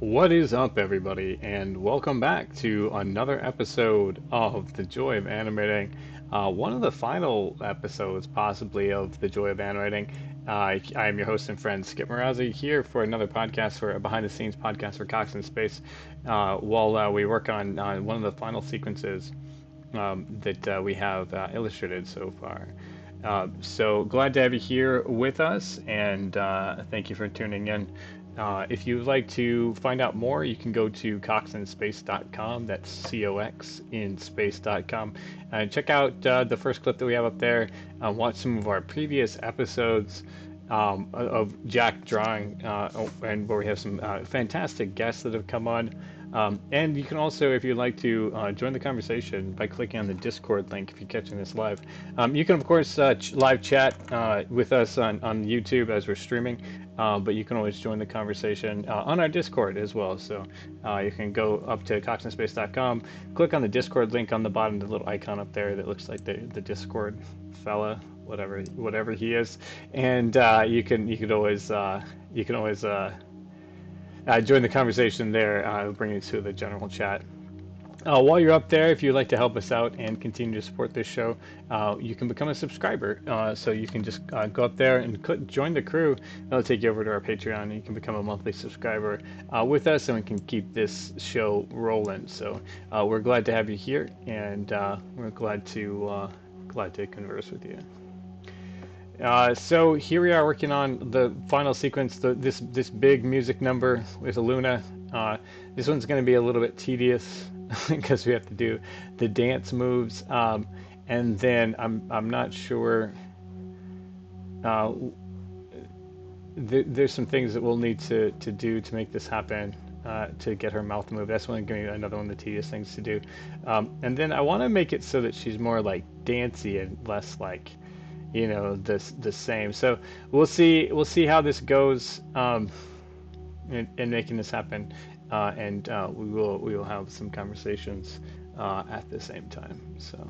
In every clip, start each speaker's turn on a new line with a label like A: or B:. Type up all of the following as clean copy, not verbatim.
A: What is up, everybody, and welcome back to another episode of The Joy of Animating. One of the final episodes, possibly, of The Joy of Animating. I am your host and friend, Skip Morazzi, here for another podcast, for a behind the scenes podcast for Cox in Space, while we work on one of the final sequences that we have illustrated so far. So glad to have you here with us, and thank you for tuning in. If you'd like to find out more, you can go to coxinspace.com. That's COX in space.com. And check out the first clip that we have up there. Watch some of our previous episodes of Jack drawing, and where we have some fantastic guests that have come on. And you can also, if you'd like to join the conversation by clicking on the Discord link if you're catching this live. You can, of course, live chat with us on YouTube as we're streaming, but you can always join the conversation on our Discord as well. So you can go up to coxinspace.com, click on the Discord link on the bottom, the little icon up there that looks like the Discord fella, whatever he is, and you can always join the conversation there. I'll bring you to the general chat. While you're up there, if you'd like to help us out and continue to support this show, you can become a subscriber. So you can just go up there and join the crew. That'll take you over to our Patreon, and you can become a monthly subscriber with us, and we can keep this show rolling. So we're glad to have you here, and we're glad to converse with you. So here we are working on the final sequence, this big music number with Luna. This one's going to be a little bit tedious because we have to do the dance moves, and then I'm not sure. There's some things that we'll need to do to make this happen. To get her mouth moved. That's going to be another one of the tedious things to do. And then I want to make it so that she's more like dancey and less like, the same. So we'll see how this goes in making this happen, and we will have some conversations at the same time. So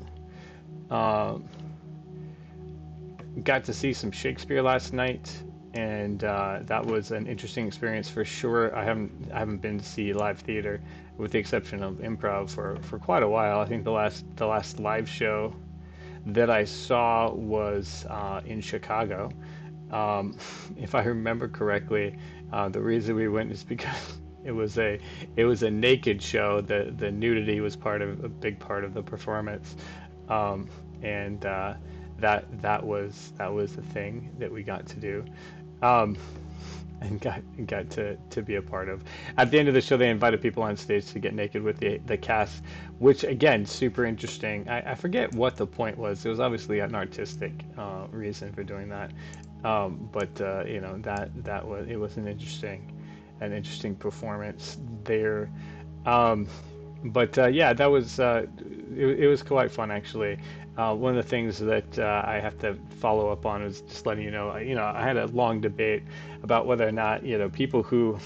A: got to see some Shakespeare last night, and that was an interesting experience for sure. I haven't been to see live theater, with the exception of improv, for quite a while. I think the last live show that I saw was in Chicago. If I remember correctly, the reason we went is because it was a naked show. The nudity was a big part of the performance, and that was the thing that we got to do. And got to be a part of. At the end of the show, they invited people on stage to get naked with the cast, which again, super interesting. I forget what the point was. It was obviously an artistic reason for doing that, but it was an interesting performance there. Yeah, that was it was quite fun actually. One of the things that I have to follow up on is just letting you know. I had a long debate about whether or not people who,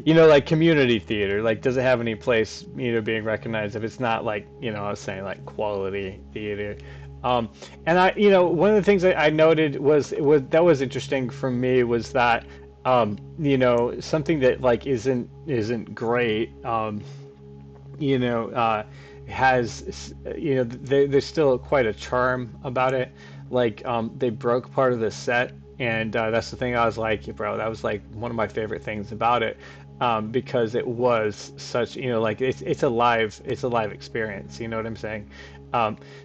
A: like community theater, like does it have any place being recognized if it's not like I was saying like quality theater. And one of the things I noted was that was interesting for me was that something that like isn't great. Has there's still quite a charm about it. Like they broke part of the set, and that's the thing. I was like, bro, that was like one of my favorite things about it, because it was such like it's a live experience. You know what I'm saying?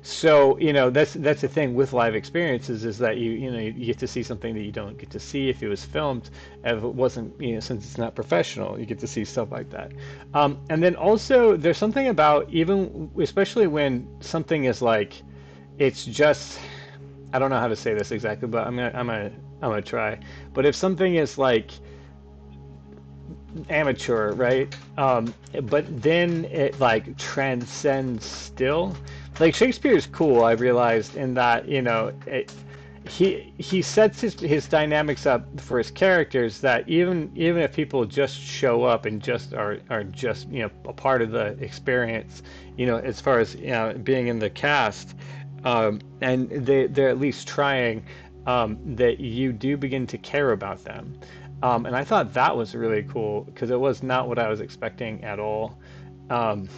A: So that's the thing with live experiences, is that you get to see something that you don't get to see if it was filmed. If it wasn't, since it's not professional, you get to see stuff like that. And then also there's something about, even especially when something is like, it's just, I don't know how to say this exactly, but I'm gonna try. But if something is like amateur, right? But then it like transcends still. Like Shakespeare is cool, I realized, in that he sets his dynamics up for his characters, that even if people just show up and just are just a part of the experience, as far as being in the cast, and they're at least trying, that you do begin to care about them. And I thought that was really cool because it was not what I was expecting at all. Um,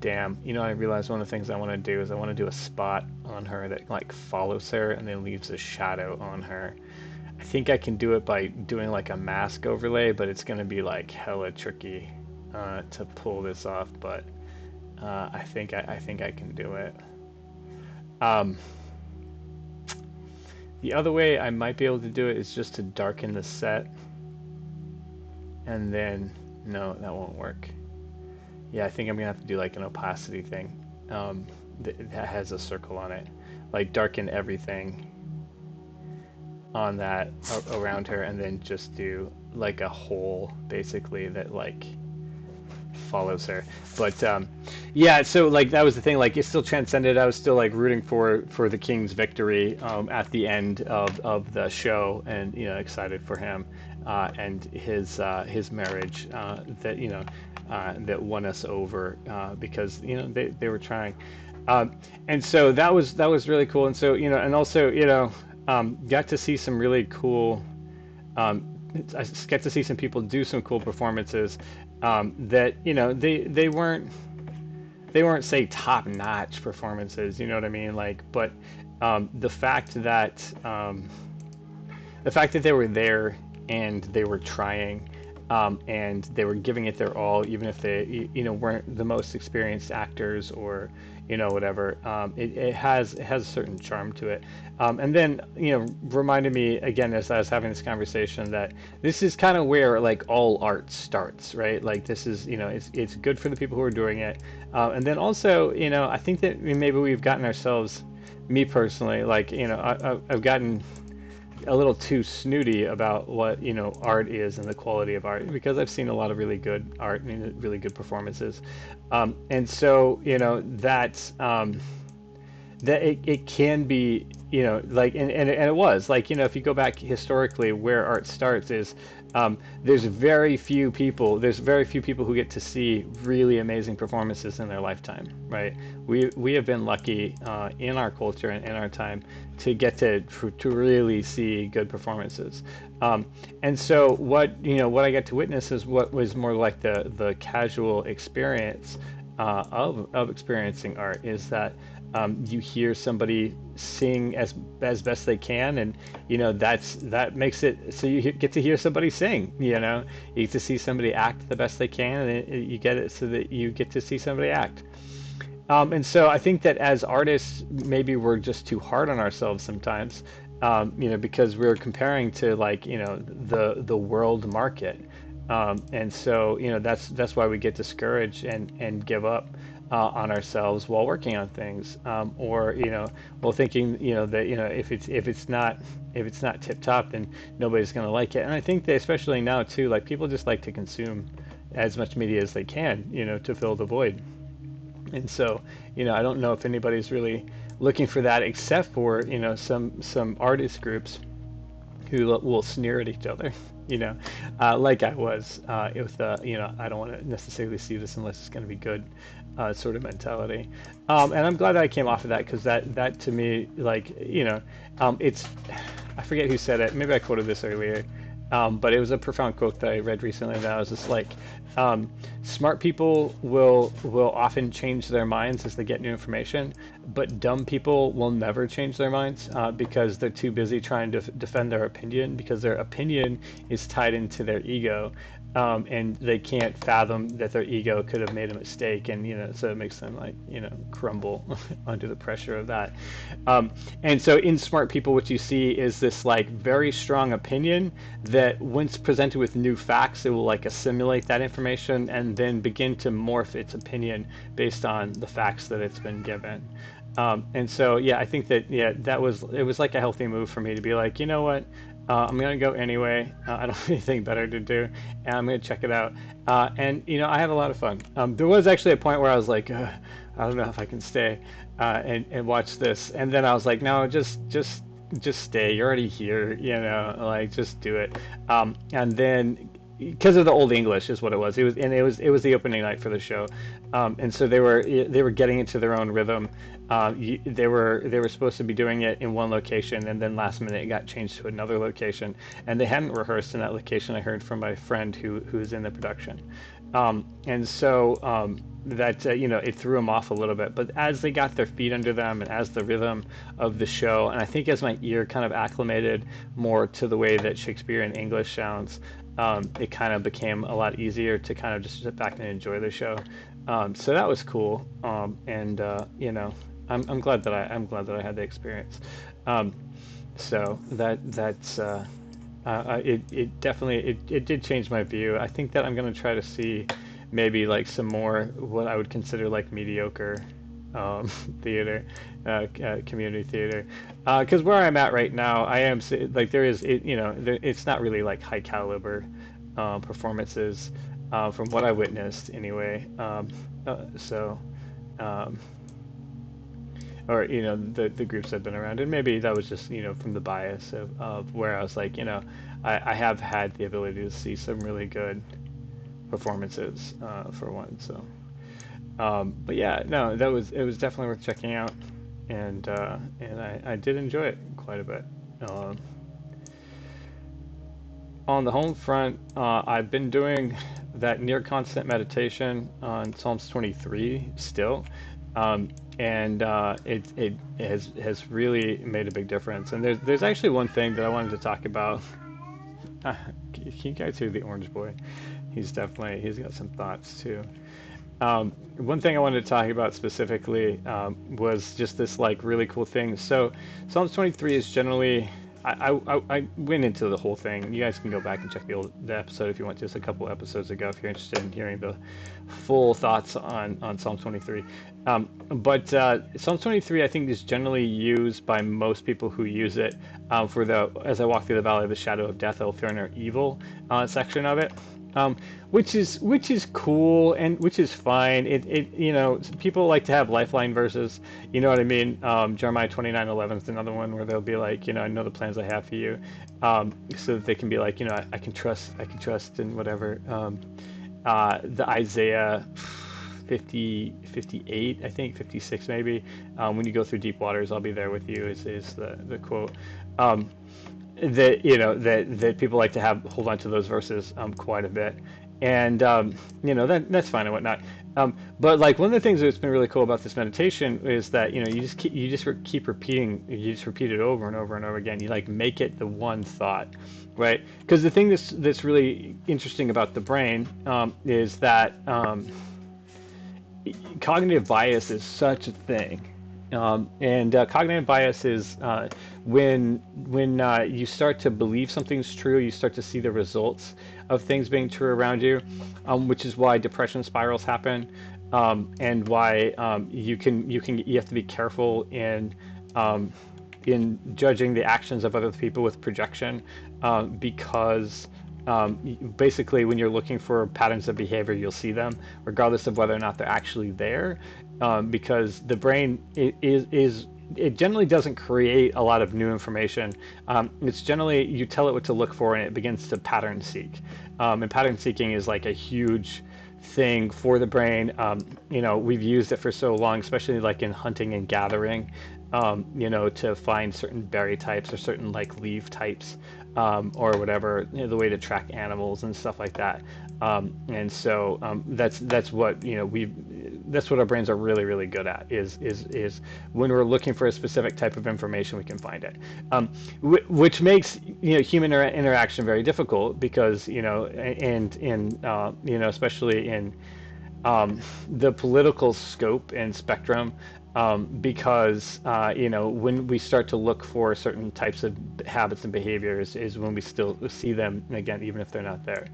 A: Damn, I realized one of the things I want to do is I want to do a spot on her that like follows her and then leaves a shadow on her. I think I can do it by doing like a mask overlay, but it's going to be like hella tricky to pull this off. But I think I can do it. Um, the other way I might be able to do it is just to darken the set, and then no, that won't work. Yeah, I think I'm gonna have to do like an opacity thing that has a circle on it, like darken everything on that around her, and then just do like a hole basically that like follows her. But yeah, so like that was the thing. Like it still transcended. I was still like rooting for the king's victory at the end of the show, and excited for him and his marriage that that won us over because they were trying. And so that was really cool. And so and also got to see some really cool. Um, I get to see some people do some cool performances that they weren't say top notch performances. You know what I mean? Like, but the fact that they were there and they were trying and they were giving it their all, even if they weren't the most experienced actors or whatever. It has a certain charm to it. And then reminded me again as I was having this conversation that this is kind of where like all art starts, right? Like this is it's good for the people who are doing it, and then also I think that maybe we've gotten ourselves, me personally, like I've gotten a little too snooty about what art is and the quality of art because I've seen a lot of really good art and really good performances, and so that it can be like and it was like if you go back historically where art starts is there's very few people who get to see really amazing performances in their lifetime, right? We have been lucky in our culture and in our time to get to really see good performances, and so what I get to witness is what was more like the casual experience of experiencing art is that you hear somebody sing as best they can, and that makes it so you get to hear somebody sing. You get to see somebody act the best they can, and you get it so that you get to see somebody act. And so I think that as artists, maybe we're just too hard on ourselves sometimes, because we're comparing to like the world market, and so that's why we get discouraged and give up on ourselves while working on things, or while thinking that if it's not tip top, then nobody's going to like it. And I think that especially now too, like people just like to consume as much media as they can, to fill the void. And so, I don't know if anybody's really looking for that, except for some artist groups who will sneer at each other, like I was with I don't want to necessarily see this unless it's going to be good, sort of mentality. And I'm glad that I came off of that because that to me, like it's I forget who said it. Maybe I quoted this earlier, but it was a profound quote that I read recently that I was just like, smart people will often change their minds as they get new information, but dumb people will never change their minds because they're too busy trying to defend their opinion because their opinion is tied into their ego. And they can't fathom that their ego could have made a mistake, and so it makes them like crumble under the pressure of that. And so in smart people, what you see is this like very strong opinion that, once presented with new facts, it will like assimilate that information and then begin to morph its opinion based on the facts that it's been given. And so, yeah, I think that, yeah, it was like a healthy move for me to be like, you know what, I'm gonna go anyway. I don't have anything better to do, and I'm gonna check it out. And I had a lot of fun. There was actually a point where I was like, I don't know if I can stay and watch this. And then I was like, no, just stay. You're already here. Like just do it. And then because of the old English is what it was. It was the opening night for the show, and so they were getting into their own rhythm. They were supposed to be doing it in one location, and then last minute it got changed to another location, and they hadn't rehearsed in that location. I heard from my friend who's in the production, and so that it threw them off a little bit. But as they got their feet under them, and as the rhythm of the show, and I think as my ear kind of acclimated more to the way that Shakespearean English sounds, it kind of became a lot easier to kind of just sit back and enjoy the show. So that was cool, and I'm glad that I had the experience. Um, so that's it definitely it did change my view. I think that I'm gonna try to see maybe like some more what I would consider like mediocre um, theater, community theater, because where I'm at right now, like there is it's not really like high caliber performances from what I witnessed anyway. So. Um, or the groups I've been around, and maybe that was just from the bias of where I was like I have had the ability to see some really good performances for one. So but yeah, no, it was definitely worth checking out, and I did enjoy it quite a bit. Um, on the home front, I've been doing that near constant meditation on Psalms 23 still, um, and it has really made a big difference. And there's actually one thing that I wanted to talk about. Can you guys hear the orange boy? He's got some thoughts too. One thing I wanted to talk about specifically was just this like really cool thing. So Psalms 23 is generally I went into the whole thing. You guys can go back and check the episode if you want, just a couple episodes ago, if you're interested in hearing the full thoughts on Psalm 23. But Psalm 23, I think, is generally used by most people who use it for the "As I walk through the valley of the shadow of death, I will fear no evil" section of it. Um, which is cool and which is fine. People like to have lifeline verses. You know what I mean? Jeremiah 29:11 is another one where they'll be like, I know the plans I have for you, so that they can be like, I can trust in whatever. The Isaiah 50:58, I think 56 maybe. When you go through deep waters, I'll be there with you. Is the quote. Um, that people like to have hold on to those verses quite a bit, and that's fine and whatnot. But like one of the things that's been really cool about this meditation is that keep repeating, you just repeat it over and over and over again. You like make it the one thought, right? Because the thing that's really interesting about the brain is that cognitive bias is such a thing. And cognitive bias is when you start to believe something's true, you start to see the results of things being true around you, which is why depression spirals happen, and why you have to be careful in judging the actions of other people with projection, because basically when you're looking for patterns of behavior, you'll see them regardless of whether or not they're actually there, because the brain is it generally doesn't create a lot of new information. It's generally you tell it what to look for and it begins to pattern seek, and pattern seeking is like a huge thing for the brain. We've used it for so long, especially like in hunting and gathering, to find certain berry types or certain like leaf types, or whatever, the way to track animals and stuff like that. And so that's what that's what our brains are really really good at, is when we're looking for a specific type of information, we can find it, which makes human interaction very difficult, because and in especially in the political scope and spectrum, because when we start to look for certain types of habits and behaviors is when we still see them again, even if they're not there.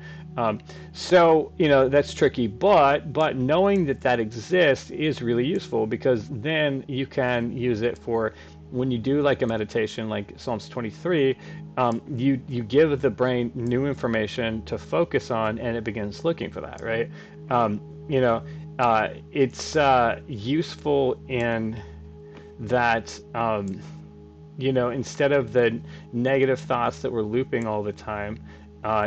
A: So that's tricky, but knowing that exists is really useful, because then you can use it for when you do like a meditation like Psalms 23. You give the brain new information to focus on, and it begins looking for that, right? It's useful in that, instead of the negative thoughts that we're looping all the time,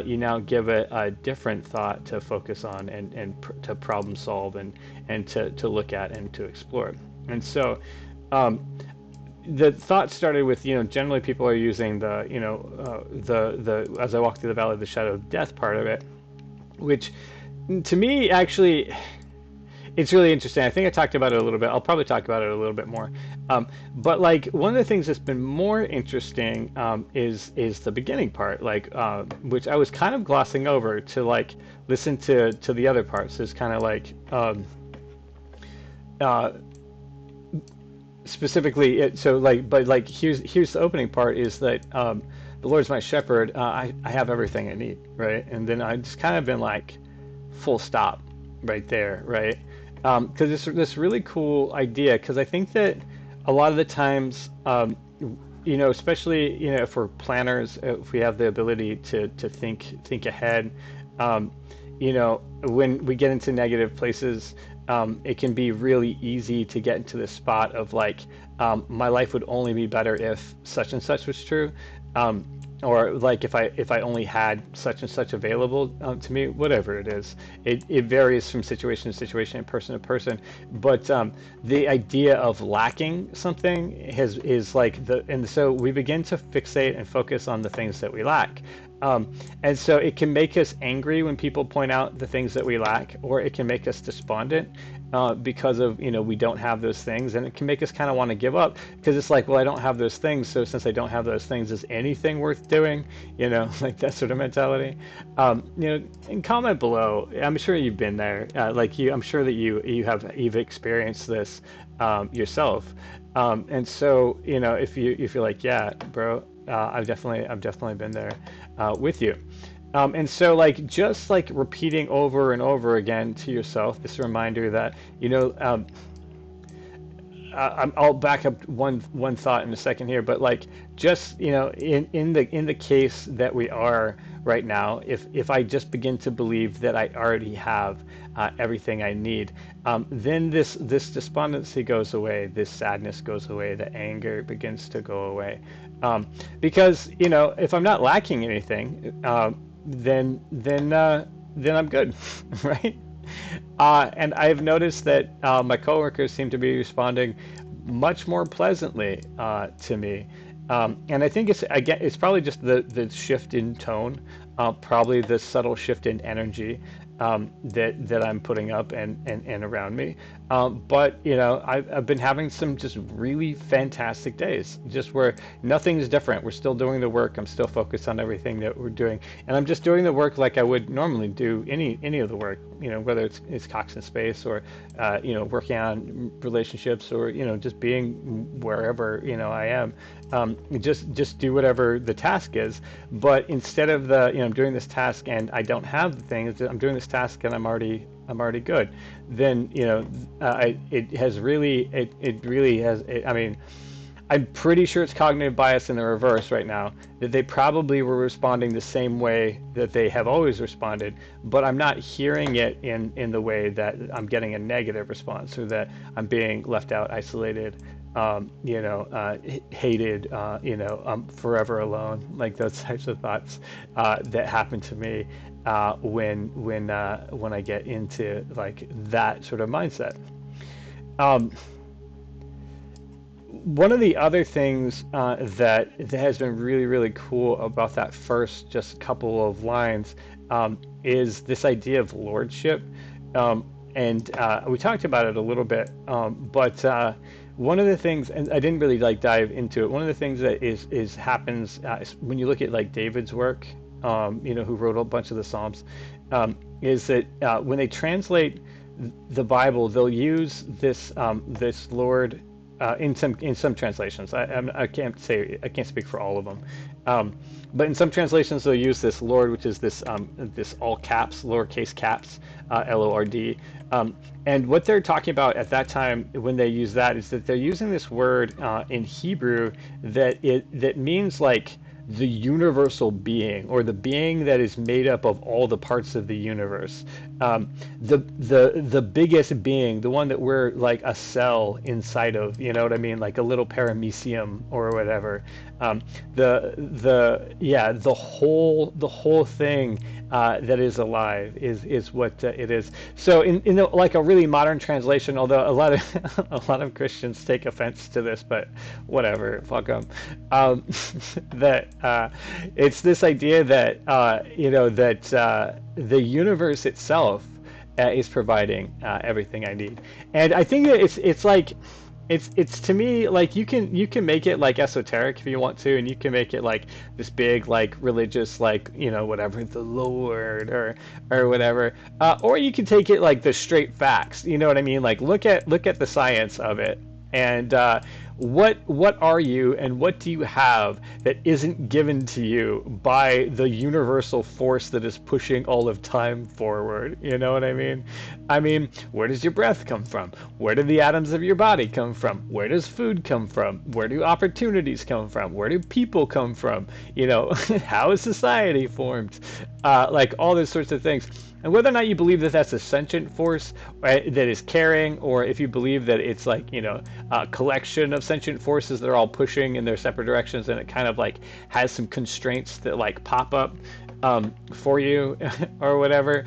A: you now give a different thought to focus on and to problem solve and to look at and to explore. And so um, the thought started with, generally people are using the, the as I walk through the valley of the shadow of death part of it, which to me actually it's really interesting. I think I talked about it a little bit. I'll probably talk about it a little bit more. But like one of the things that's been more interesting is the beginning part, like which I was kind of glossing over to like listen to the other parts. Is kind of like uh, specifically so like but like here's the opening part is that the Lord's my shepherd. I have everything I need, right? And then I just kind of been like full stop right there, right? Because it's this really cool idea. Because I think that a lot of the times, especially if we're planners, if we have the ability to think ahead, um, when we get into negative places, it can be really easy to get into this spot of like, my life would only be better if such and such was true. Um, or like if I only had such and such available to me, whatever it is, it varies from situation to situation and person to person. But the idea of lacking something is like and so we begin to fixate and focus on the things that we lack. And so it can make us angry when people point out the things that we lack, or it can make us despondent because of, we don't have those things, and it can make us kind of want to give up because it's like, well, I don't have those things, so since I don't have those things, is anything worth doing? Like that sort of mentality. And comment below. I'm sure you've been there. I'm sure that you've experienced this yourself. And so, if you're like, yeah, bro, I've definitely been there with you. And so just like repeating over and over again to yourself this reminder that I'll back up one thought in a second here, but like just in the case that we are right now, if I just begin to believe that I already have everything I need, then this despondency goes away, this sadness goes away, the anger begins to go away, because if I'm not lacking anything, then I'm good, right? And I've noticed that my coworkers seem to be responding much more pleasantly to me, and I think it's probably just the shift in tone, probably the subtle shift in energy that I'm putting up and around me. But I've been having some just really fantastic days, just where nothing's different. We're still doing the work. I'm still focused on everything that we're doing, and I'm just doing the work like I would normally do any of the work. Whether it's Cox in Space or working on relationships or just being wherever I am. Just do whatever the task is. But instead of I'm doing this task and I don't have the things, I'm doing this task and I'm already good. Then it really has. I mean, I'm pretty sure it's cognitive bias in the reverse right now, that they probably were responding the same way that they have always responded, but I'm not hearing it in the way that I'm getting a negative response, or that I'm being left out, isolated, hated, I'm forever alone, like those types of thoughts that happen to me when I get into like that sort of mindset. Um, One of the other things that has been really, really cool about that first just couple of lines is this idea of lordship. And we talked about it a little bit, but one of the things, and I didn't really like dive into it. One of the things that is happens when you look at like David's work, who wrote a bunch of the Psalms, is that when they translate the Bible, they'll use this Lord in some translations. I can't speak for all of them, but in some translations they'll use this Lord, which is this all caps, lowercase caps, Lord. And what they're talking about at that time when they use that is that they're using this word in Hebrew that means like the universal being, or the being that is made up of all the parts of the universe. um, the biggest being, the one that we're like a cell inside of, you know what I mean, like a little paramecium or whatever. Um, yeah, the whole thing that is alive is what it is. So in like a really modern translation, although a lot of a lot of Christians take offense to this, but whatever, fuck them. Um, that it's this idea that the universe itself is providing everything I need, and I think that it's like it's to me like you can make it like esoteric if you want to, and you can make it like this big like religious like whatever, the Lord or whatever, or you can take it like the straight facts. You know what I mean? Like look at the science of it, and what are you and what do you have that isn't given to you by the universal force that is pushing all of time forward? You know what I mean? I mean, where does your breath come from? Where do the atoms of your body come from? Where does food come from? Where do opportunities come from? Where do people come from? How is society formed? Like all those sorts of things. And whether or not you believe that that's a sentient force that is caring, or if you believe that it's like, a collection of sentient forces that are all pushing in their separate directions, and it kind of like has some constraints that like pop up for you or whatever.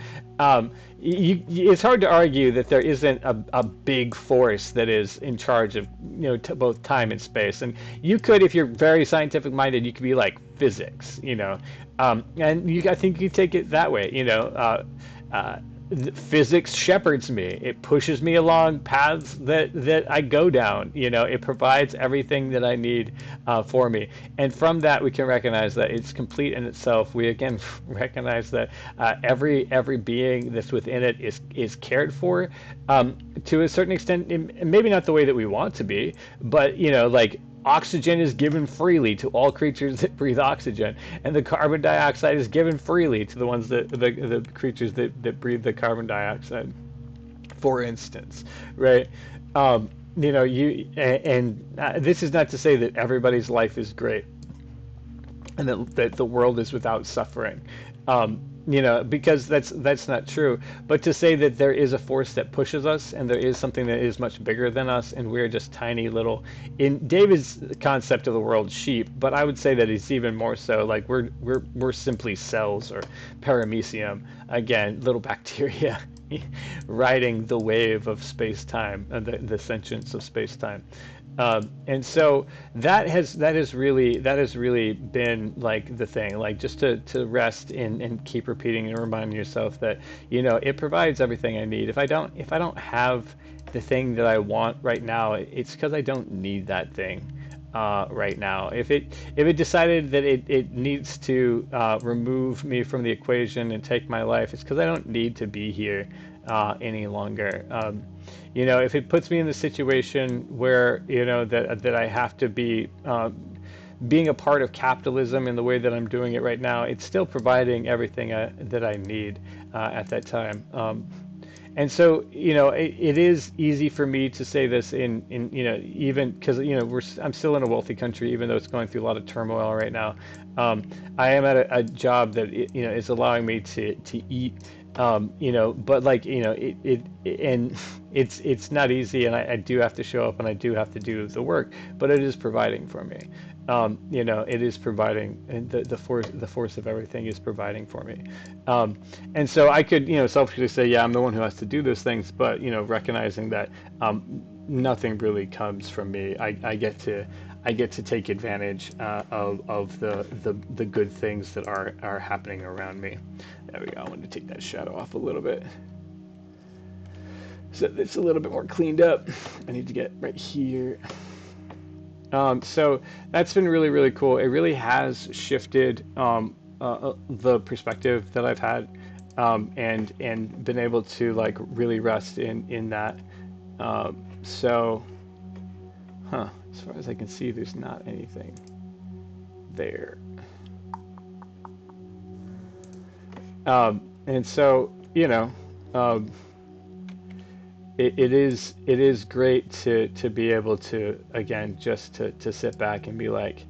A: It's hard to argue that there isn't a big force that is in charge of both time and space. And you could, if you're very scientific minded, you could be like physics, and I think you take it that way. Uh, Physics shepherds me. It pushes me along paths that I go down. It provides everything that I need for me. And from that, we can recognize that it's complete in itself. We again recognize that every being that's within it is cared for to a certain extent. Maybe not the way that we want to be, but like oxygen is given freely to all creatures that breathe oxygen, and the carbon dioxide is given freely to the ones the creatures that breathe the carbon dioxide, for instance, right? This is not to say that everybody's life is great and that the world is without suffering. Because that's not true. But to say that there is a force that pushes us, and there is something that is much bigger than us, and we're just tiny little, in David's concept of the world, sheep. But I would say that it's even more so. Like we're simply cells or paramecium, again, little bacteria riding the wave of space time, the sentience of space time. And so that has really been like the thing, like just to rest in and keep repeating and reminding yourself that it provides everything I need. If I don't have the thing that I want right now, it's because I don't need that thing right now. If it decided that it needs to remove me from the equation and take my life, it's because I don't need to be here any longer. If it puts me in the situation where that I have to be being a part of capitalism in the way that I'm doing it right now, it's still providing everything that I need at that time. And so, it is easy for me to say this in even because, I'm still in a wealthy country, even though it's going through a lot of turmoil right now. I am at a job that, is allowing me to eat, but like, and it's not easy, and I do have to show up and I do have to do the work, but it is providing for me. It is providing, and the force of everything is providing for me. And so I could, selfishly say, yeah, I'm the one who has to do those things, but recognizing that nothing really comes from me. I get to take advantage of the good things that are happening around me. There we go. I wanted to take that shadow off a little bit, so it's a little bit more cleaned up. I need to get right here. So that's been really, really cool. It really has shifted the perspective that I've had, and been able to like really rest in that. So, as far as I can see, there's not anything there. And so, um, it is great to be able to again just to sit back and be like,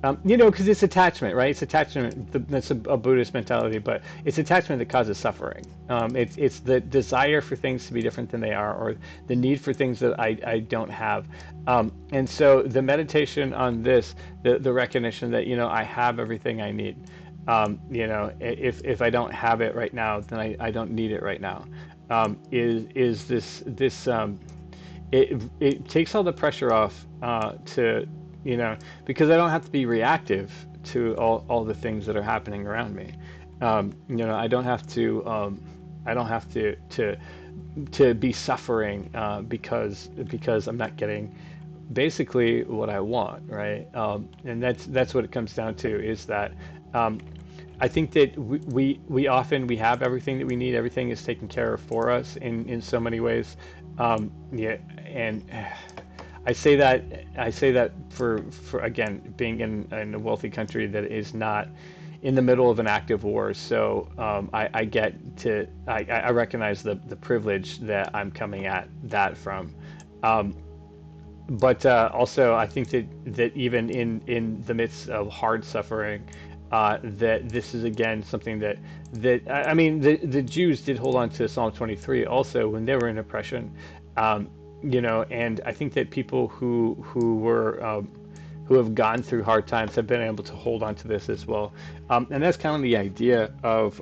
A: Because it's attachment, right? It's attachment. That's a Buddhist mentality, but it's attachment that causes suffering. It's the desire for things to be different than they are, or the need for things that I don't have. And so the meditation on this, the recognition that I have everything I need. If I don't have it right now, then I don't need it right now. Is this it takes all the pressure off to because I don't have to be reactive to all the things that are happening around me. I don't have to be suffering because I'm not getting basically what I want, right? And that's what it comes down to is that um, I think that we often we have everything that we need. Everything is taken care of for us in so many ways. Yeah, and I say that for again being in a wealthy country that is not in the middle of an active war. So I get to I recognize the privilege that I'm coming at that from. Um, but also I think that even in the midst of hard suffering, that this is again something that I mean the Jews did hold on to Psalm 23 also when they were in oppression, um, and I think that people who have gone through hard times have been able to hold on to this as well, and that's kind of the idea of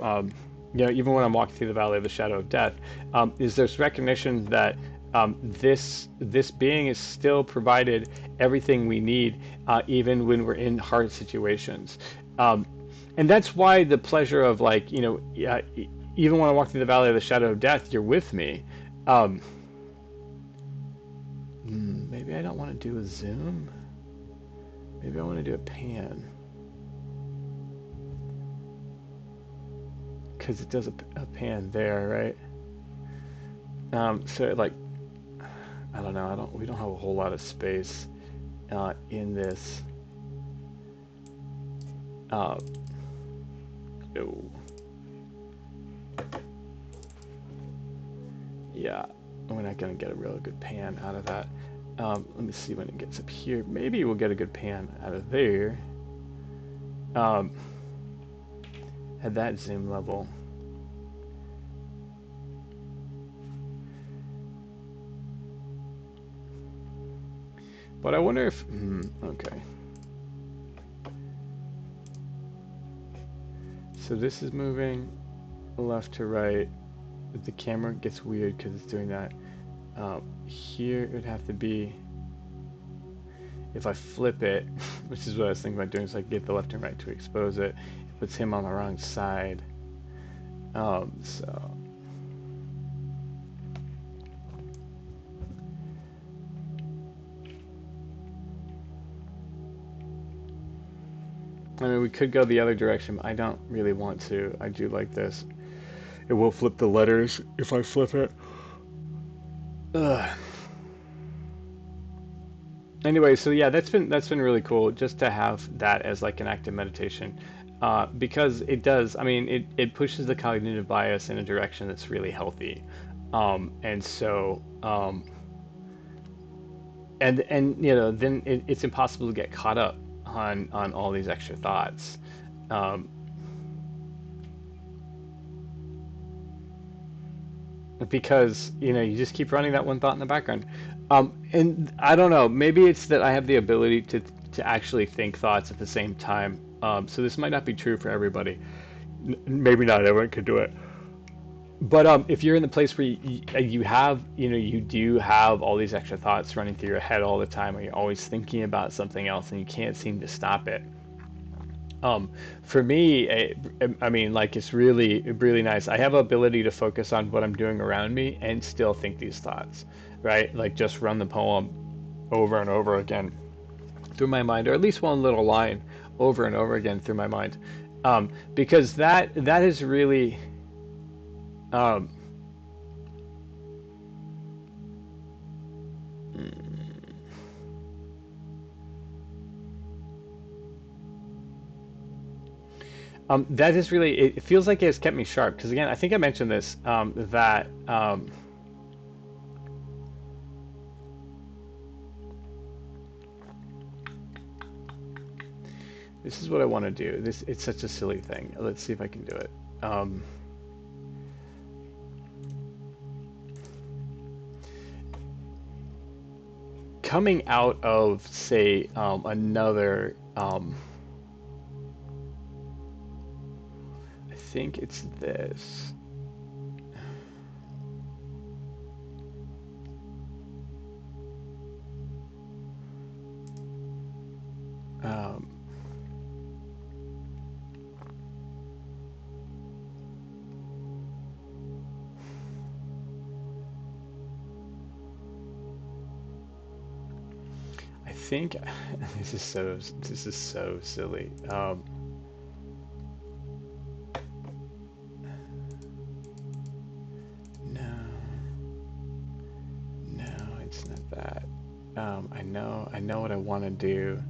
A: even when I'm walking through the valley of the shadow of death, is there's recognition that this being is still provided everything we need, even when we're in hard situations. Um, and that's why the pleasure of even when I walk through the valley of the shadow of death, you're with me. Um, Maybe I don't want to do a zoom. Maybe I want to do a pan because it does a pan there, right? So like I don't know. We don't have a whole lot of space in this. Uh, oh, yeah, we're not gonna get a real good pan out of that. Let me see when it gets up here. Maybe we'll get a good pan out of there. Um, at that zoom level. But I wonder if. Okay. So this is moving left to right. The camera gets weird because it's doing that. Here it would have to be. If I flip it, which is what I was thinking about doing, so I get the left and right to expose it. It puts him on the wrong side. So. I mean, we could go the other direction, but I don't really want to. I do like this. It will flip the letters if I flip it. Ugh. Anyway, so yeah, that's been really cool just to have that as like an active meditation, because it does. I mean, it pushes the cognitive bias in a direction that's really healthy, and so and then it's impossible to get caught up on all these extra thoughts. Um, because you just keep running that one thought in the background, and I don't know, maybe it's that I have the ability to actually think thoughts at the same time, so this might not be true for everybody. Maybe not everyone could do it, but if you're in the place where you have you do have all these extra thoughts running through your head all the time, or you're always thinking about something else and you can't seem to stop it. For me, I mean, like it's really, really nice. I have ability to focus on what I'm doing around me and still think these thoughts, right? Like just run the poem over and over again through my mind, or at least one little line over and over again through my mind, because that is really, um, that is really. It feels like it has kept me sharp. Because again, I think I mentioned this, that This is what I want to do. It's such a silly thing. Let's see if I can do it. Um, Coming out of, say, another, I think it's this. Um, I think this is so silly. No, no, it's not that. I know what I want to do.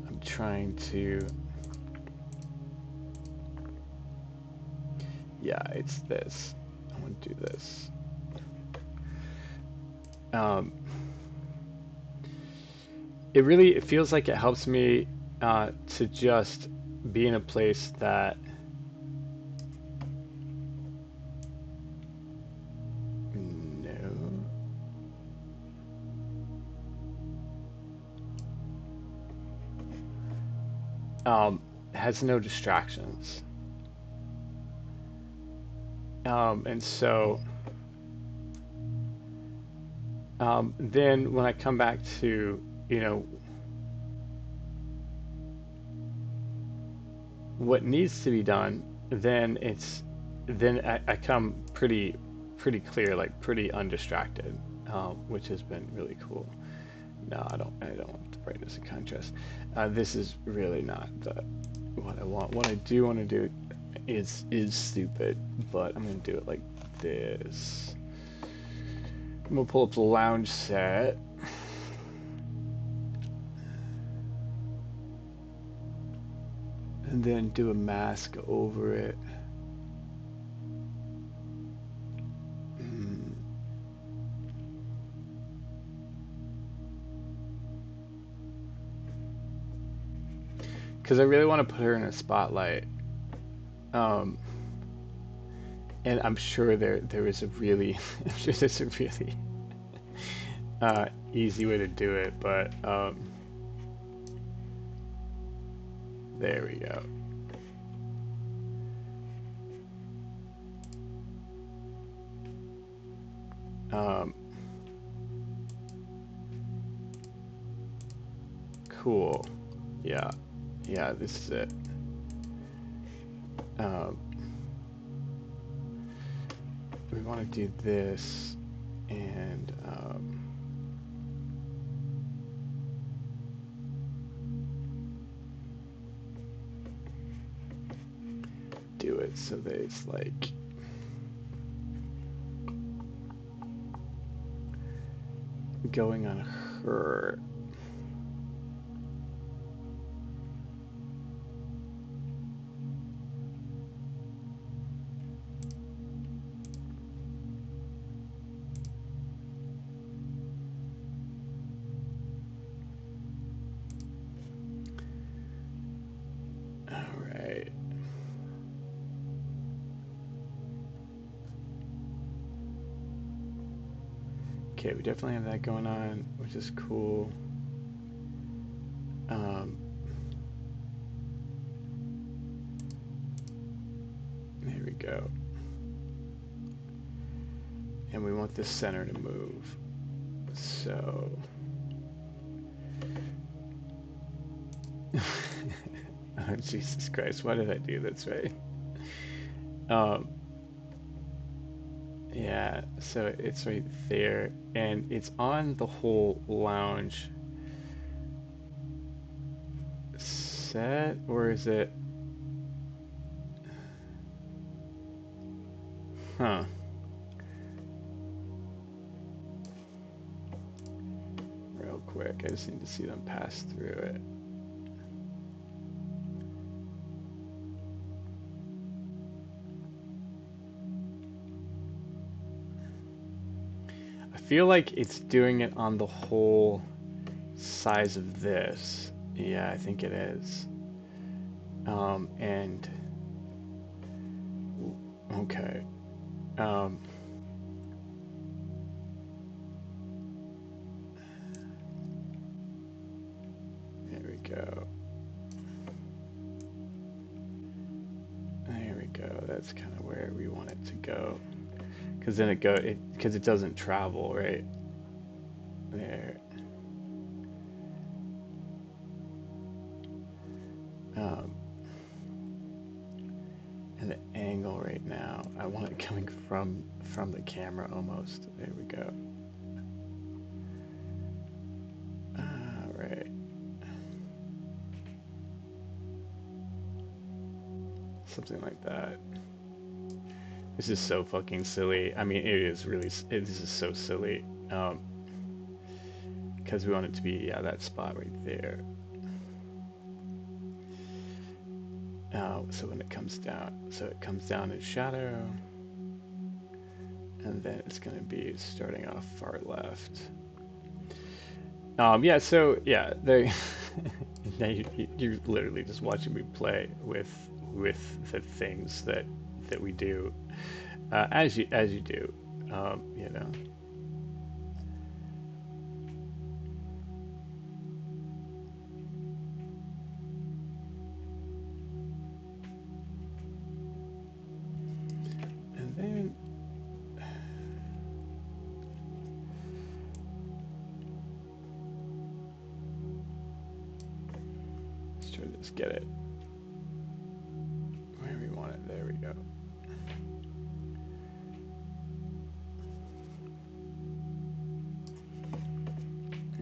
A: I'm trying to. Yeah, it's this. I want to do this. Um, it feels like it helps me to just be in a place that no has no distractions. And so then when I come back to, you know, what needs to be done, then I come pretty clear, like pretty undistracted, which has been really cool. No, I don't want the brightness and contrast. This is really not what I want. What I do want to do is stupid, but I'm gonna do it like this. I'm gonna pull up the lounge set. And then do a mask over it. Because I really want to put her in a spotlight. Um, and I'm sure there is a really I'm sure there's a really easy way to do it, but there we go. Um, cool. Yeah, yeah, this is it. Um, we want to do this and do it so that it's like going on her. All right. Okay, we definitely have that going on, which is cool. Um, there we go. And we want the center to move. So, oh Jesus Christ, why did I do this, right? Um, yeah, so it's right there, and it's on the whole lounge set, or is it? Huh. Real quick, I just need to see them pass through it. I feel like it's doing it on the whole size of this. Yeah, I think it is. And okay. Um, there we go. There we go. That's kind of where we want it to go. Because then because it doesn't travel, right? There. Um, and the angle right now, I want it coming from the camera almost. There we go. All right. Something like that. This is so fucking silly. I mean, it is really. This is so silly. Because we want it to be, yeah, that spot right there. So when it comes down, so it comes down in shadow, and then it's going to be starting off far left. Yeah, so yeah, they now you're literally just watching me play with the things that we do, as you do, you know. And then let's try to just get it where we want it. There we go.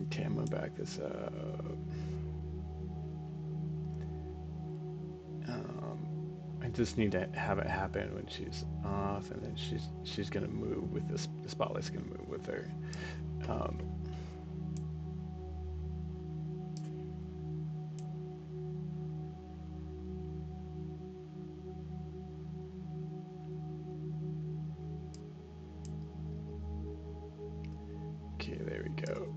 A: Okay, I'm gonna back this up. I just need to have it happen when she's off, and then she's gonna move with this. The spotlight's gonna move with her. Um, okay, there we go.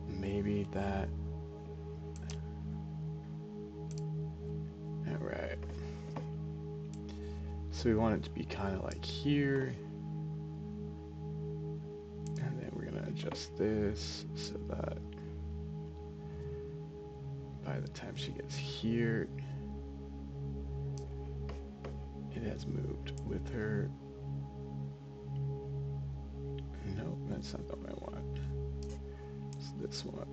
A: Maybe that. All right. So we want it to be kind of like here, and then we're gonna adjust this so that by the time she gets here, it has moved with her. No, that's not the one I want. It's this one.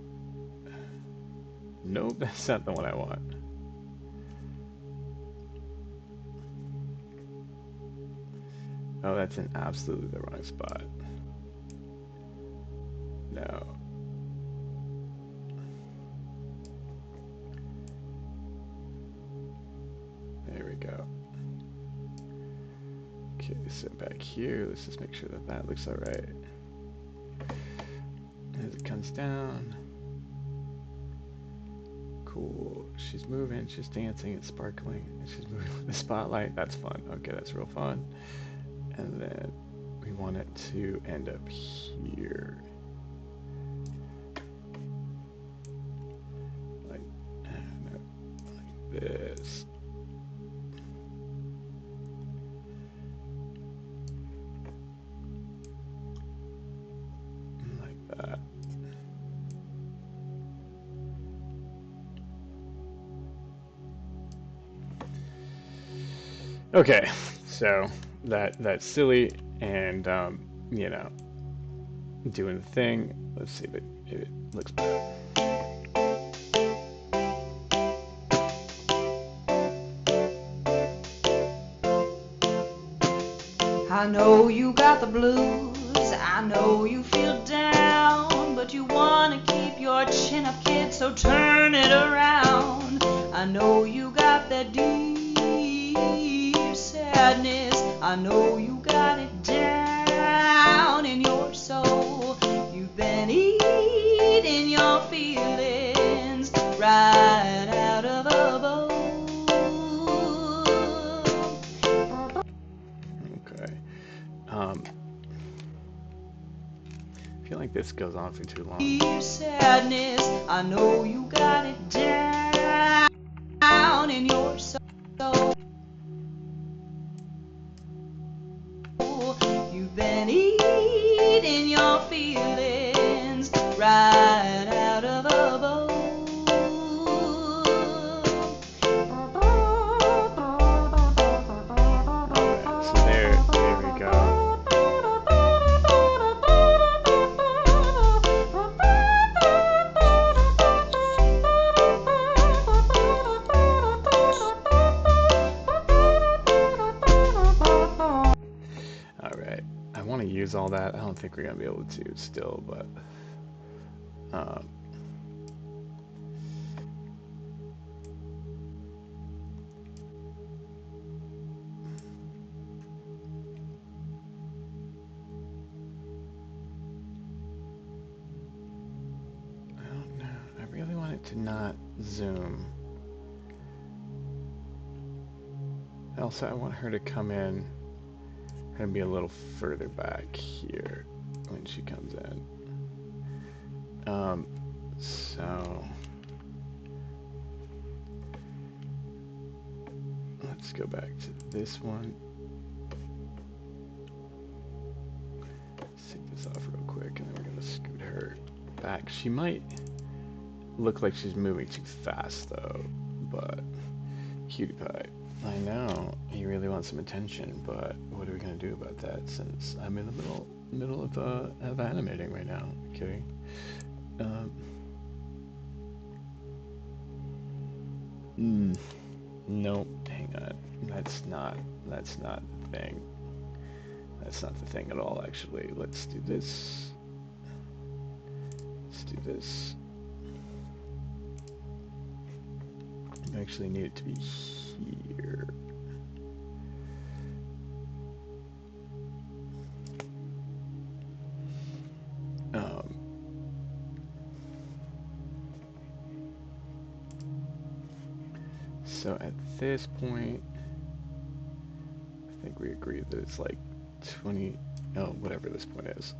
A: Nope, that's not the one I want. Oh, that's in absolutely the wrong spot. No. There we go. Okay, so back here, let's just make sure that that looks all right. As it comes down. Cool. She's moving, she's dancing, it's sparkling, and she's moving with the spotlight. That's fun. Okay, that's real fun. And then we want it to end up here. Like, no, like this. Like that. Okay, so that's silly and you know, doing the thing. Let's see if it looks better.
B: I know you got the blues, I know you feel down, but you wanna keep your chin up, kid, so turn it around. I know you got that deep sadness, I know you got it down in your soul. You've been eating your feelings right out of a bowl.
A: Okay. I feel like this goes on for too long.
B: Sadness, I know you got it down. feelings right out of a bowl.
A: Alright, so there we go. Alright, I want to use all that. I don't think we're going to be able to still, but um, I don't know. I really want it to not zoom. Also, I want her to come in and be a little further back here when she comes in. So let's go back to this one. Let's take this off real quick, and then we're gonna scoot her back. She might look like she's moving too fast, though. But cutie pie, I know he really wants some attention, but what are we gonna do about that? Since I'm in the middle of animating right now. Okay. Nope. Hang on. That's not the thing. That's not the thing at all, actually. Let's do this. Let's do this. I actually need it to be here. So at this point, I think we agreed that it's like 20, oh, whatever this point is.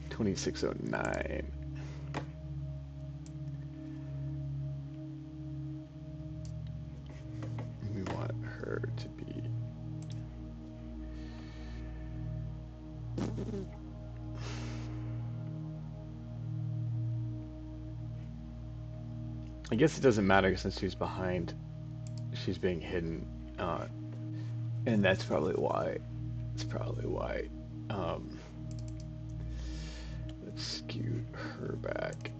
A: 2609. We want her to be I guess it doesn't matter since she's behind. She's being hidden. And that's probably why. It's probably why. Let's scoot her back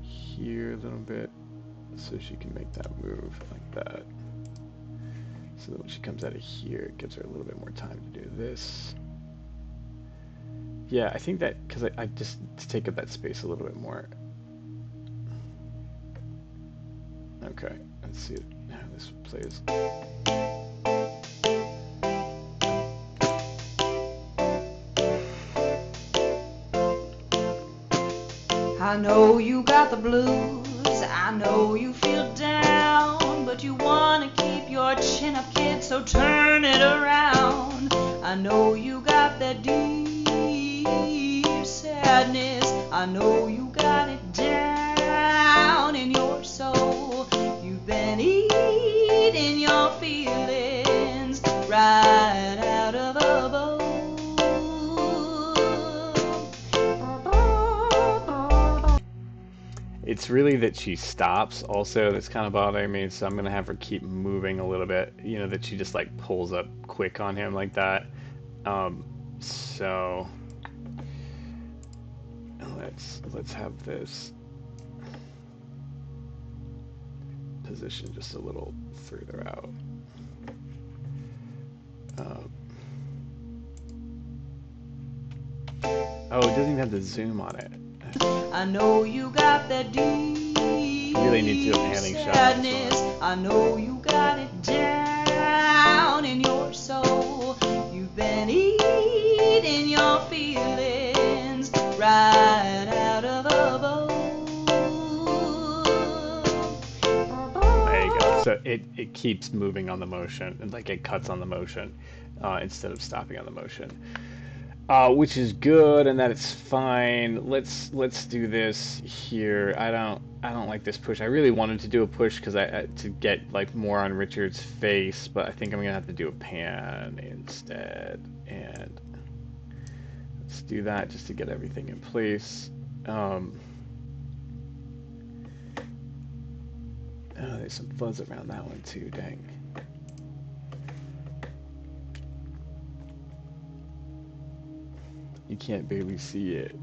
A: here a little bit so she can make that move like that. So that when she comes out of here, it gives her a little bit more time to do this. Yeah, I think that, because I just to take up that space a little bit more. Okay, let's see how this plays.
B: I know you got the blues, I know you feel down, but you wanna keep your chin up, kid, so turn it around. I know you got that deep sadness, I know you got it down in your soul. You've been eating your feelings right out of a bowl.
A: It's really that she stops also that's kind of bothering me, so I'm gonna have her keep moving a little bit. You know, that she just like pulls up quick on him like that. So let's have this position just a little further out. Oh, it doesn't even have the zoom on it.
B: I know you got that deep
A: really need to do a panning shot.
B: sadness. I know you got it down in your soul. You've been eating your feelings right out of a bowl.
A: There you go. So it keeps moving on the motion, and like it cuts on the motion instead of stopping on the motion. Which is good, and that it's fine. Let's do this here. I don't like this push. I really wanted to do a push because I to get like more on Richard's face, but I think I'm gonna have to do a pan instead. And let's do that just to get everything in place. Um, oh, there's some fuzz around that one too, dang. You can't barely see it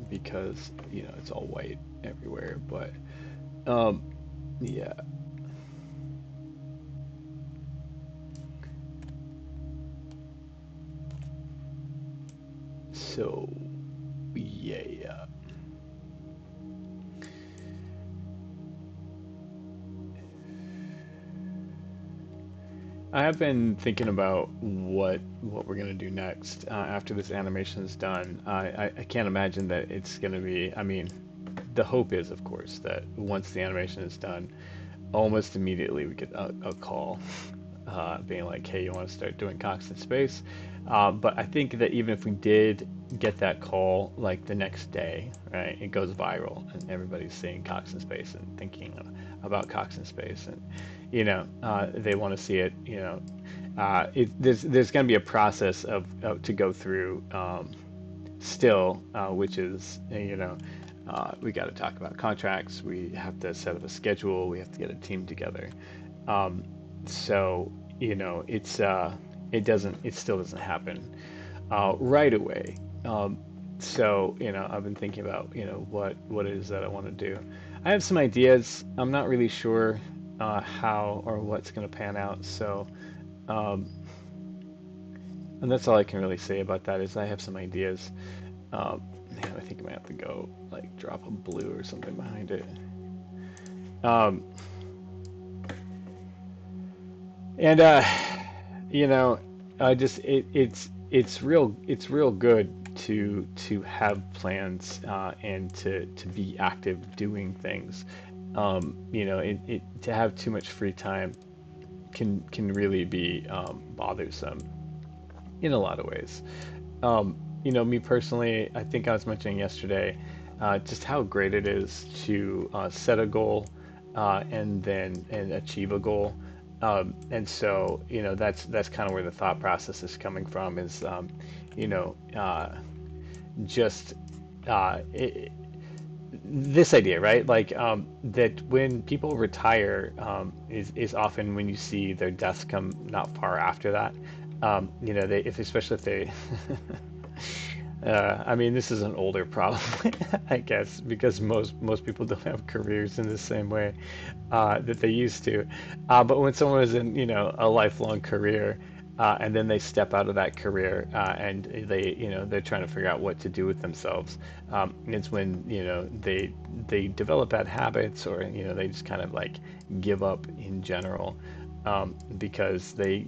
A: because, it's all white everywhere. But um, yeah, so yeah. I have been thinking about what we're gonna do next after this animation is done. I can't imagine that it's gonna be. I mean, the hope is, of course, that once the animation is done, almost immediately we get a call being like, "Hey, you want to start doing Cox in Space?" But I think that even if we did get that call like the next day, right, it goes viral and everybody's seeing Cox in Space and thinking about Cox in Space, and they want to see it. There's going to be a process of to go through still, which is we got to talk about contracts. We have to set up a schedule. We have to get a team together. Um, so it still doesn't happen right away. Um, so I've been thinking about what it is that I want to do. I have some ideas. I'm not really sure how or what's going to pan out. So um, and that's all I can really say about that is I have some ideas. Man, I think I might have to go like drop a blue or something behind it. Um, and you know, just it's real good to have plans and to be active doing things. To have too much free time can really be bothersome in a lot of ways. Me personally, I think I was mentioning yesterday just how great it is to set a goal and achieve a goal. And so, that's kind of where the thought process is coming from is, you know, uh, just it, this idea, right? Like that when people retire is often when you see their deaths come not far after that. If especially if they I mean, this is an older problem, I guess, because most people don't have careers in the same way that they used to. But when someone is in, a lifelong career, and then they step out of that career, and they're trying to figure out what to do with themselves. It's when, they develop bad habits, or they just kind of like give up in general, because they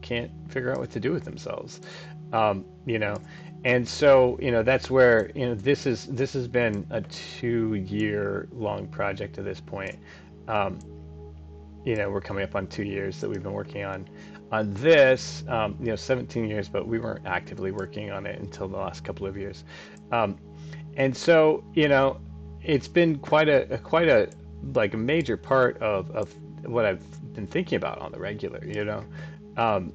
A: can't figure out what to do with themselves. Um, you know, and so that's where this has been a 2-year long project to this point. Um, we're coming up on 2 years that we've been working on this. 17 years, but we weren't actively working on it until the last couple of years. Um, and so it's been quite a like a major part of what I've been thinking about on the regular. Um,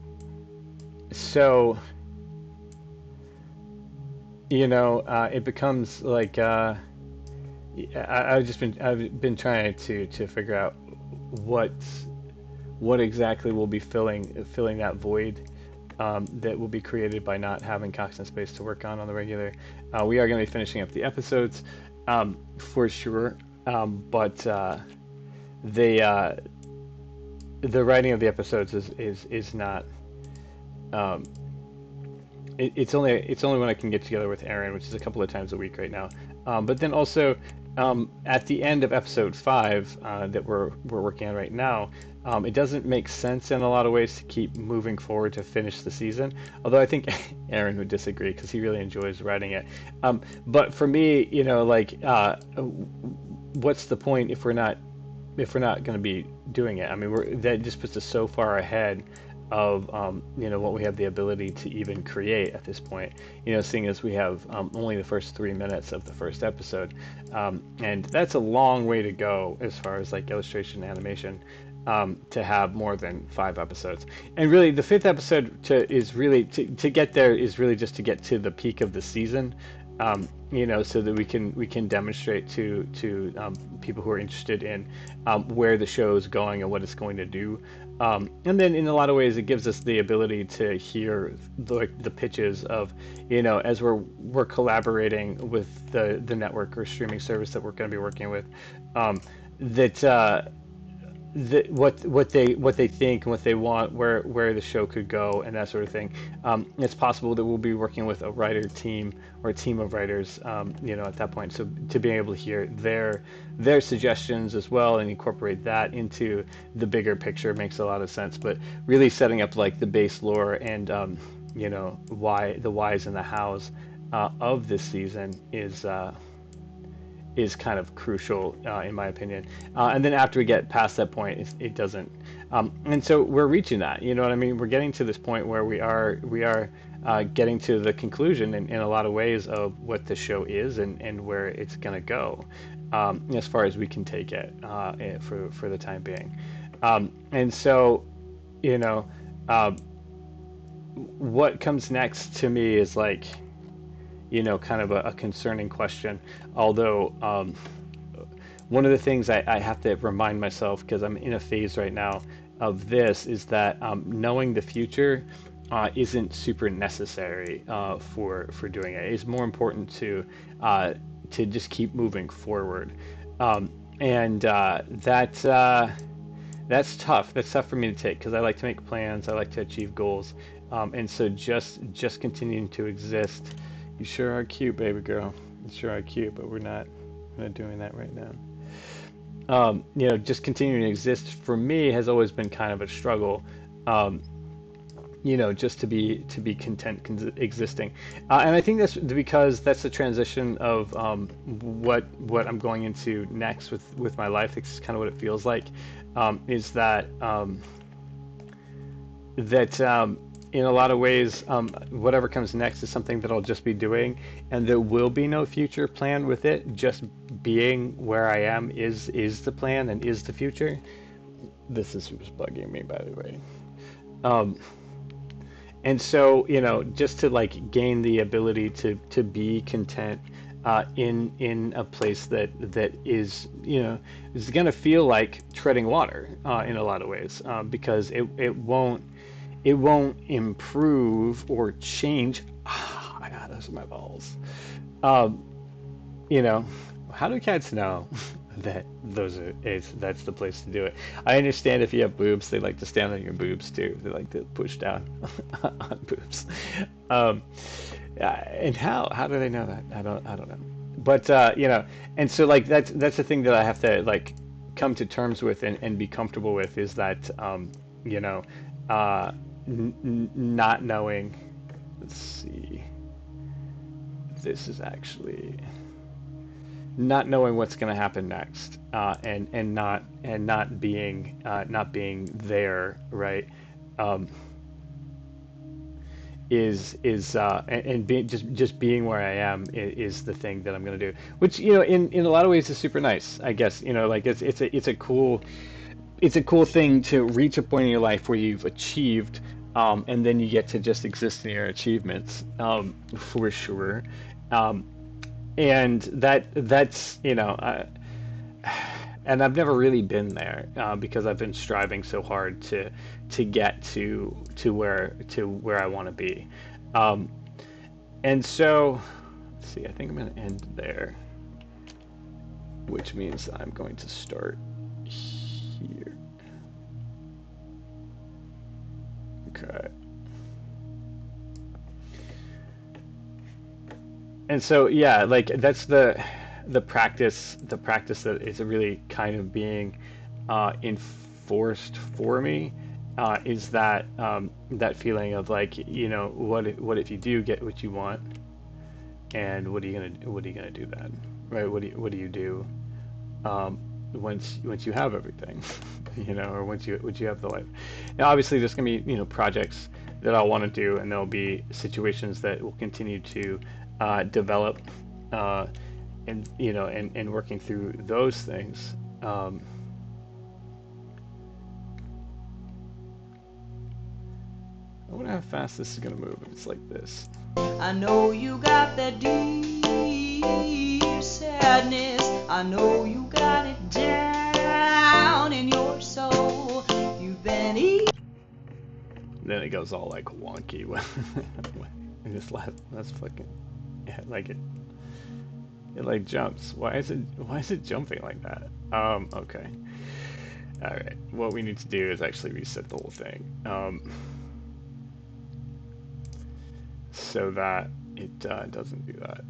A: so it becomes like I've been trying to figure out what what exactly will be filling that void that will be created by not having Cox and Space to work on the regular. We are going to be finishing up the episodes for sure, but the uh, the writing of the episodes is not. Um, it's only when I can get together with Aaron, which is a couple of times a week right now. But then also at the end of episode 5 that we're working on right now, it doesn't make sense in a lot of ways to keep moving forward to finish the season. Although I think Aaron would disagree because he really enjoys writing it. But for me, what's the point if we're not going to be doing it? I mean, that just puts us so far ahead of what we have the ability to even create at this point. Seeing as we have only the first 3 minutes of the first episode, and that's a long way to go as far as like illustration animation. To have more than 5 episodes, and really the fifth episode is really to get there is really just to get to the peak of the season, so that we can demonstrate to people who are interested in where the show is going and what it's going to do. And then in a lot of ways, it gives us the ability to hear the pitches of, as we're collaborating with the network or streaming service that we're going to be working with, that what they think and what they want, where the show could go, and that sort of thing. It's possible that we'll be working with a writer team or a team of writers, at that point. So to being able to hear their suggestions as well and incorporate that into the bigger picture makes a lot of sense. But really setting up like the base lore and why the whys and the hows of this season is kind of crucial, in my opinion. And then after we get past that point, it doesn't. And so we're reaching that. You know what I mean? We're getting to this point where we are getting to the conclusion in a lot of ways of what the show is and where it's going to go, as far as we can take it, for the time being. And so, you know, uh, what comes next to me is like, kind of a concerning question. Although, one of the things I have to remind myself, because I'm in a phase right now of this, is that knowing the future isn't super necessary for doing it. It's more important to just keep moving forward, and that's tough. That's tough for me to take because I like to make plans. I like to achieve goals, and so just continuing to exist. You sure are cute, baby girl. You sure are cute, but we're not doing that right now. Just continuing to exist for me has always been kind of a struggle. Um, just to be content existing, and I think that's because that's the transition of what I'm going into next with my life. It's kind of what it feels like. Is that in a lot of ways, whatever comes next is something that I'll just be doing, and there will be no future plan with it. Just being where I am is the plan and is the future. This is who's bugging me, by the way. Um, and so, just to like gain the ability to be content in a place that is gonna feel like treading water in a lot of ways, because it won't improve or change. Ah, my God, those are my balls. Um, you know, how do cats know that that's the place to do it? I understand if you have boobs, they like to stand on your boobs too. They like to push down on boobs. Um, and how do they know that? I don't know. But and so like that's the thing that I have to like come to terms with and be comfortable with is that you know not knowing. Let's see. This is actually not knowing what's going to happen next, and not being there, right? Um, and being just being where I am is the thing that I'm going to do, which in a lot of ways is super nice, I guess. Like it's a cool thing to reach a point in your life where you've achieved, and then you get to just exist in your achievements, for sure. Um, and that's and I've never really been there, because I've been striving so hard to get to where I want to be, um, and so let's see. I think I'm going to end there, which means I'm going to start here. Okay. And so yeah, like that's the practice that is really kind of being enforced for me, is that feeling of like, what if you do get what you want, and what are you gonna do then, right? What do you do, once you have everything, or once you have the life. Now, obviously, there's gonna be projects that I'll want to do, and there'll be situations that will continue to develop, uh, and working through those things. I wonder how fast this is gonna move if it's like this.
B: I know you got that deep sadness. I know you got it down in your soul. You've been eating.
A: Then it goes all like wonky when and this last fucking yeah, like it like jumps. Why is it jumping like that? Okay. All right. What we need to do is actually reset the whole thing. So that it doesn't do that.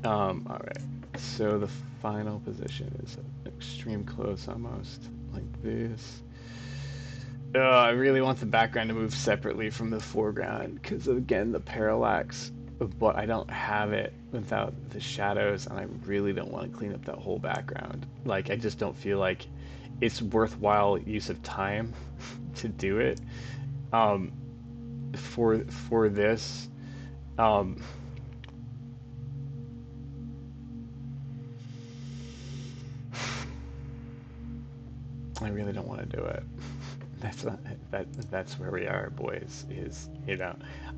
A: All right. So the final position is extreme close almost like this. I really want the background to move separately from the foreground because again the parallax, but I don't have it without the shadows, and I really don't want to clean up that whole background. Like I just don't feel like it's worthwhile use of time to do it. Um, for this, um, I really don't want to do it. That's not, that's where we are, boys.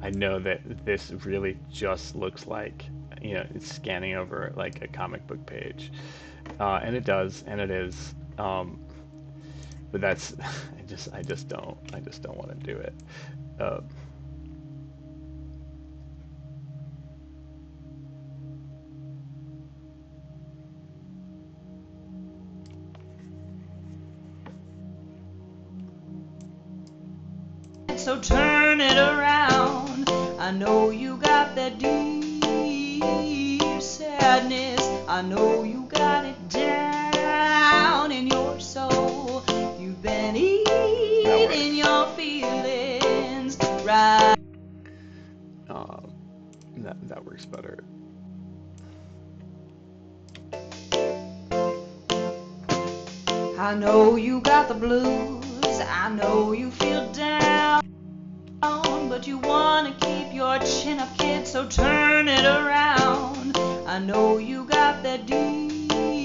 A: I know that this really just looks like it's scanning over like a comic book page, and it does, and it is. But that's I just don't want to do it. Uh,
B: So turn it around. I know you got that deep sadness. I know you got it down in your soul. You've been eating your feelings right.
A: that works better.
B: I know you got the blues. I know you feel down. But you wanna keep your chin up, kid, so turn it around. I know you got that deep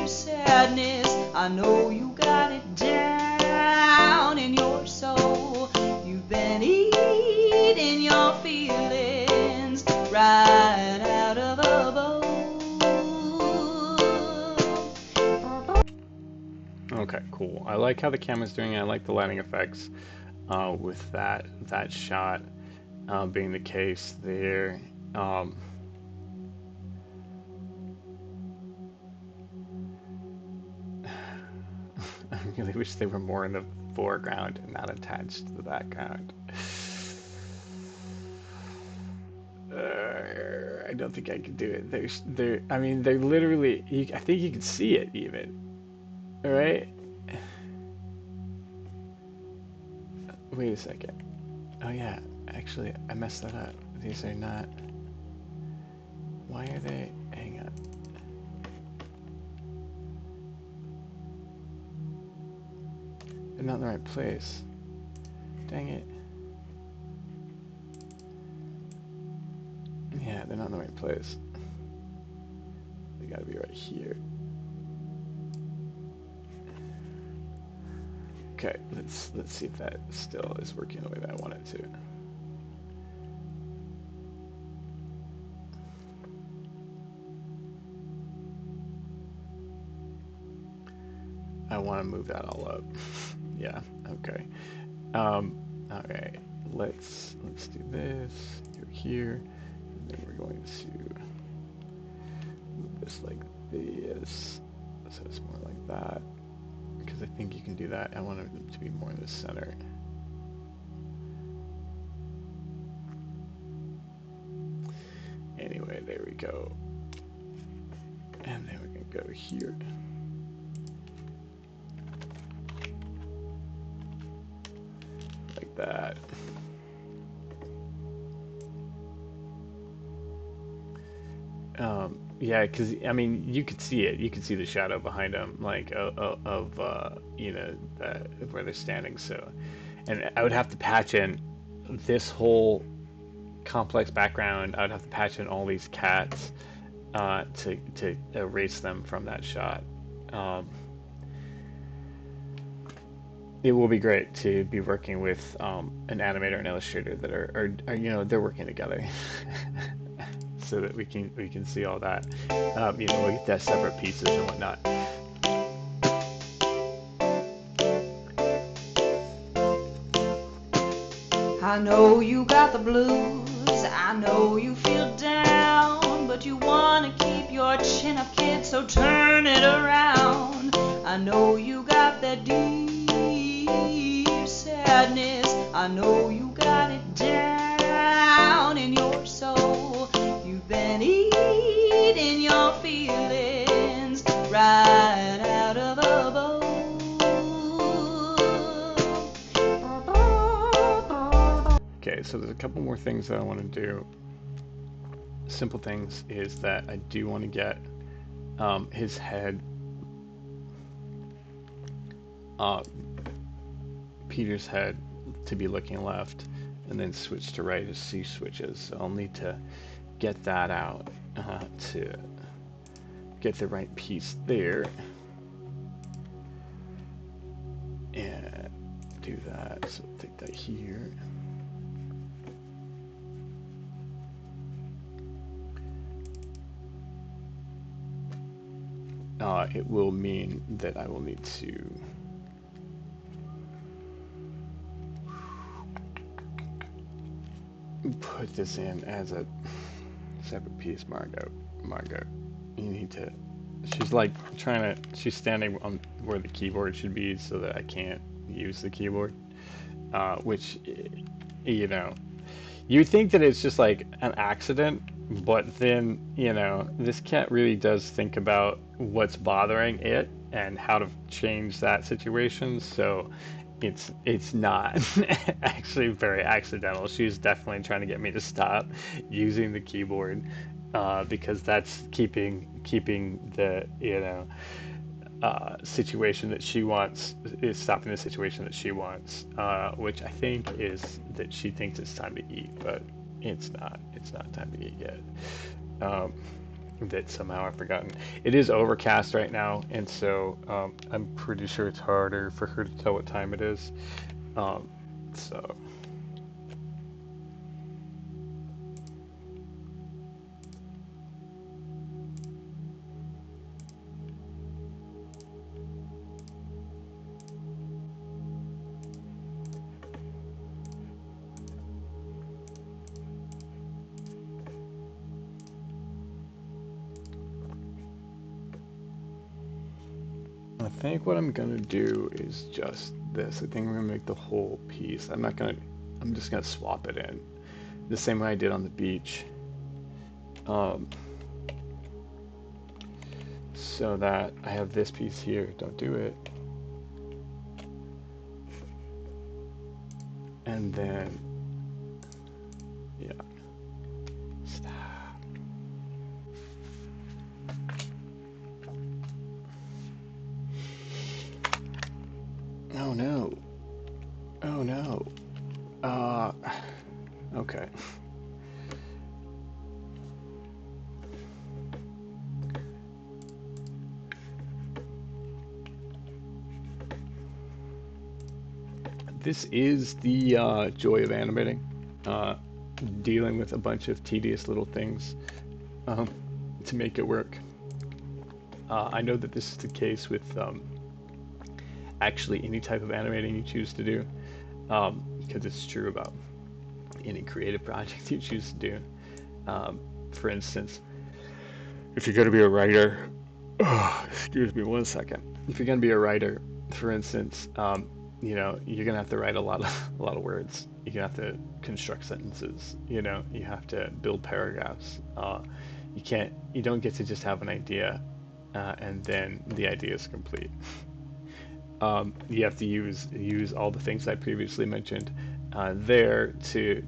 B: sadness. I know you got it down in your soul. You've been eating your feelings right out of the bowl.
A: Okay, cool. I like how the camera's doing it. I like the lighting effects with that shot being the case there. I really wish they were more in the foreground and not attached to the background. I don't think I can do it. I mean, they're literally. I think you can see it even. All right. Wait a second. Oh yeah, actually, I messed that up. These are not. Why are they? Hang on. They're not in the right place. Dang it. Yeah, they're not in the right place. They gotta be right here. Okay, let's see if that still is working the way that I want it to. I want to move that all up. Yeah, okay. All right, let's do this. You're here, and then we're going to move this like this, so it's more like that. Because I think you can do that. I want it to be more in the center. Anyway, there we go. And then we're gonna go here. that. Yeah, because I mean, you could see it. You could see the shadow behind them, like of where they're standing. So, and I would have to patch in this whole complex background. I would have to patch in all these cats to erase them from that shot. Um, it will be great to be working with an animator and illustrator that they're working together, so that we can see all that. Look at that separate pieces and whatnot.
B: I know you got the blues, I know you feel down, but you wanna keep your chin up, kid, so turn it around. I know you got that deep sadness, I know you got it down in your soul. You've been eating your feelings right out of a bowl.
A: Okay, so there's a couple more things that I want to do. Simple things is that I do want to get his head, uh, Peter's head, to be looking left, and then switch to right as C switches. So I'll need to get that out to get the right piece there, and do that. So I'll take that here. It will mean that I will need to put this in as a separate piece. Margot, you need to. She's like she's standing on where the keyboard should be so that I can't use the keyboard. Which, you know, you think that it's just like an accident, but then, this cat really does think about what's bothering it and how to change that situation. So it's not actually very accidental. She's definitely trying to get me to stop using the keyboard, because that's keeping the situation that she wants, is stopping the situation that she wants, which I think is that she thinks it's time to eat, but it's not. It's not time to eat yet. Um, that somehow I've forgotten. It is overcast right now, and so I'm pretty sure it's harder for her to tell what time it is. Um, so I think what I'm gonna do is just this. I think I'm gonna make the whole piece. I'm just gonna swap it in the same way I did on the beach. Um, so that I have this piece here. Don't do it. And then, yeah. Stop. Oh no. Oh no. Uh, okay. This is the joy of animating. Uh, Dealing with a bunch of tedious little things um, to make it work. I know that this is the case with actually any type of animating you choose to do, because it's true about any creative project you choose to do. For instance, if you're going to be a writer, excuse me one second. If you're going to be a writer, for instance, you're going to have to write a lot of words. You're going to have to construct sentences. You have to build paragraphs. You don't get to just have an idea, and then the idea is complete. You have to use all the things I previously mentioned, there to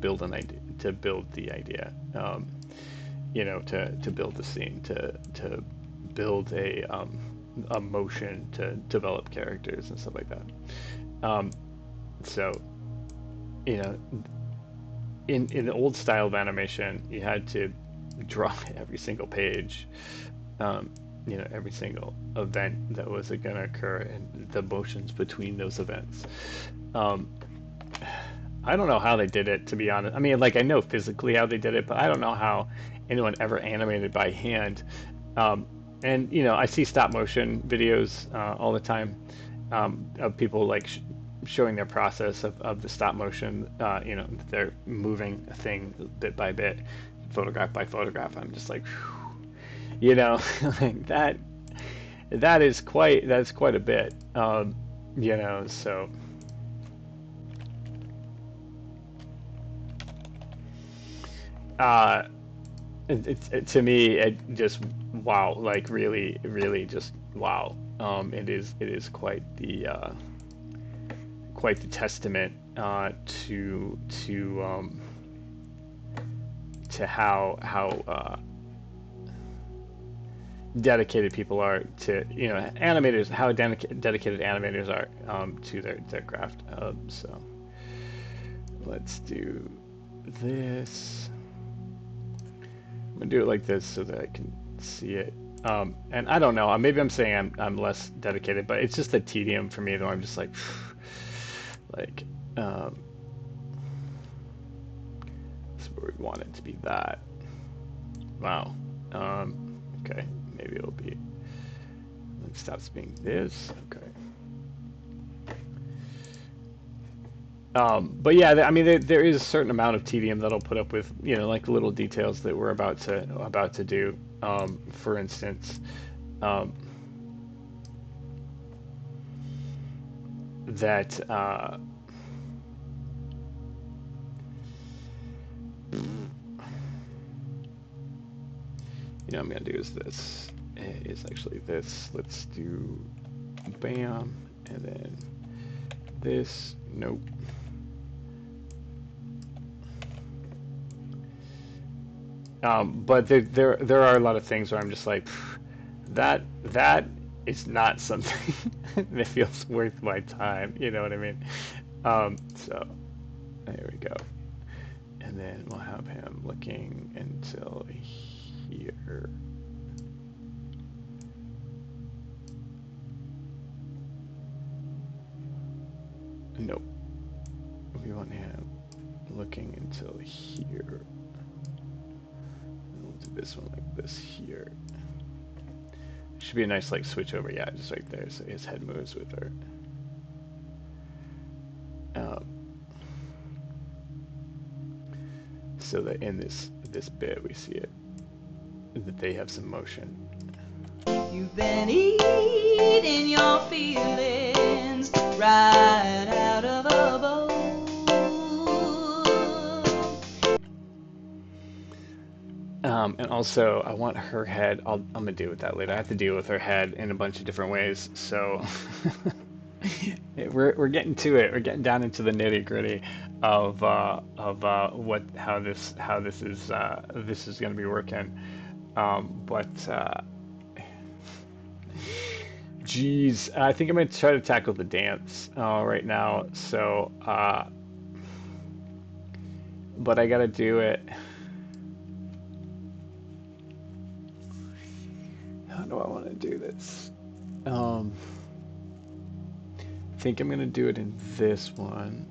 A: build an idea, to build the idea, to build the scene, to build a motion, to develop characters and stuff like that. Um, so you know, in the old style of animation, you had to draw every single page, um, every single event that was going to occur and the motions between those events. Um, I don't know how they did it, to be honest. I mean, like I know physically how they did it, but I don't know how anyone ever animated by hand. Um, and I see stop motion videos all the time, of people like showing their process of the stop motion. They're moving a thing bit by bit, photograph by photograph. I'm just like, like that. That's quite a bit. So. Uh, to me, it just wow, like really, really, just wow. It is quite the testament to how dedicated people are to animators, how dedicated animators are to their craft. So let's do this. I'm gonna do it like this so that I can see it. And I don't know. Maybe I'm saying I'm less dedicated, but it's just a tedium for me. Though I'm just like, like, um, that's where we want it to be. That. Wow. Okay. Maybe it'll be. It stops being this. Okay. But yeah, I mean, there is a certain amount of tedium that I'll put up with, like little details that we're about to do. For instance, um, that I'm gonna do is this. Is actually this. Let's do bam, and then this. Nope. But there are a lot of things where I'm just like, that is not something that feels worth my time. You know what I mean? So there we go. And then we'll have him looking until here. Nope. We want him looking until here. We'll do this one like this here. Should be a nice like switch over. Yeah, just right there. So his head moves with her. Um, so that in this bit we see it that they have some motion.
B: You've been eating your feelings right out of a bowl.
A: And also, I want her head. I'm gonna deal with that later. I have to deal with her head in a bunch of different ways. So we're getting to it. We're getting down into the nitty gritty of what how this is gonna be working. But geez, I think I'm gonna try to tackle the dance right now. So, but I gotta do it. How do I want to do this? Um, I think I'm gonna do it in this one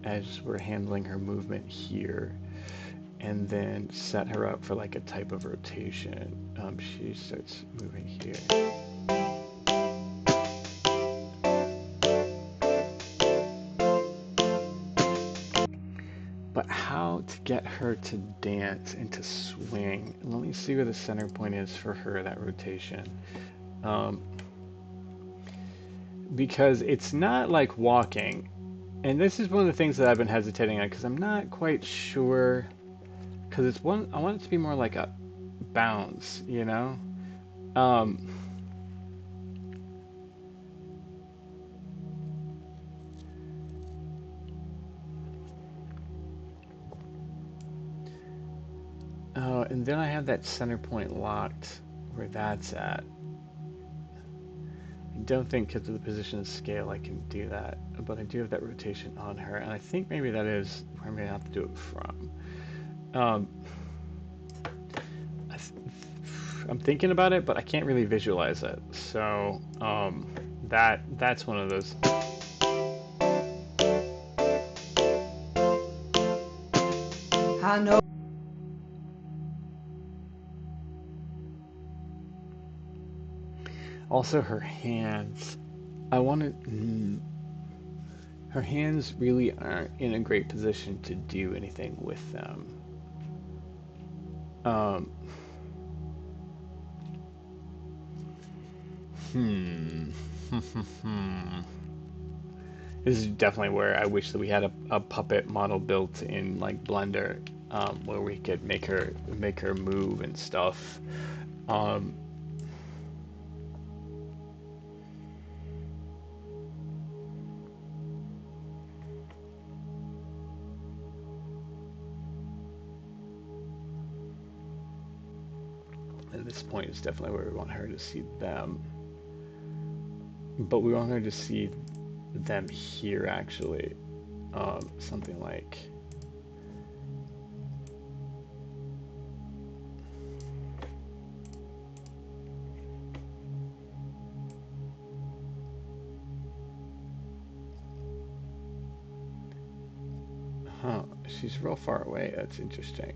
A: as we're handling her movement here, and then set her up for like a type of rotation. She starts moving here. But how to get her to dance and to swing? Let me see where the center point is for her, that rotation. Um, because it's not like walking. And this is one of the things that I've been hesitating on because I'm not quite sure. Because I want it to be more like a bounce, you know? Um, And then I have that center point locked where that's at. I don't think because of the position and scale I can do that, but I do have that rotation on her, and I think maybe that is where I'm gonna have to do it from. Um, I th I'm thinking about it, but I can't really visualize it. So that's one of those.
B: I know.
A: Also, her hands. I want to. Her hands really aren't in a great position to do anything with them. Um, hmm. This is definitely where I wish that we had a puppet model built in like Blender, where we could make her move and stuff. Um, at this point is definitely where we want her to see them, but we want her to see them here actually. Something like. Huh, she's real far away. That's interesting.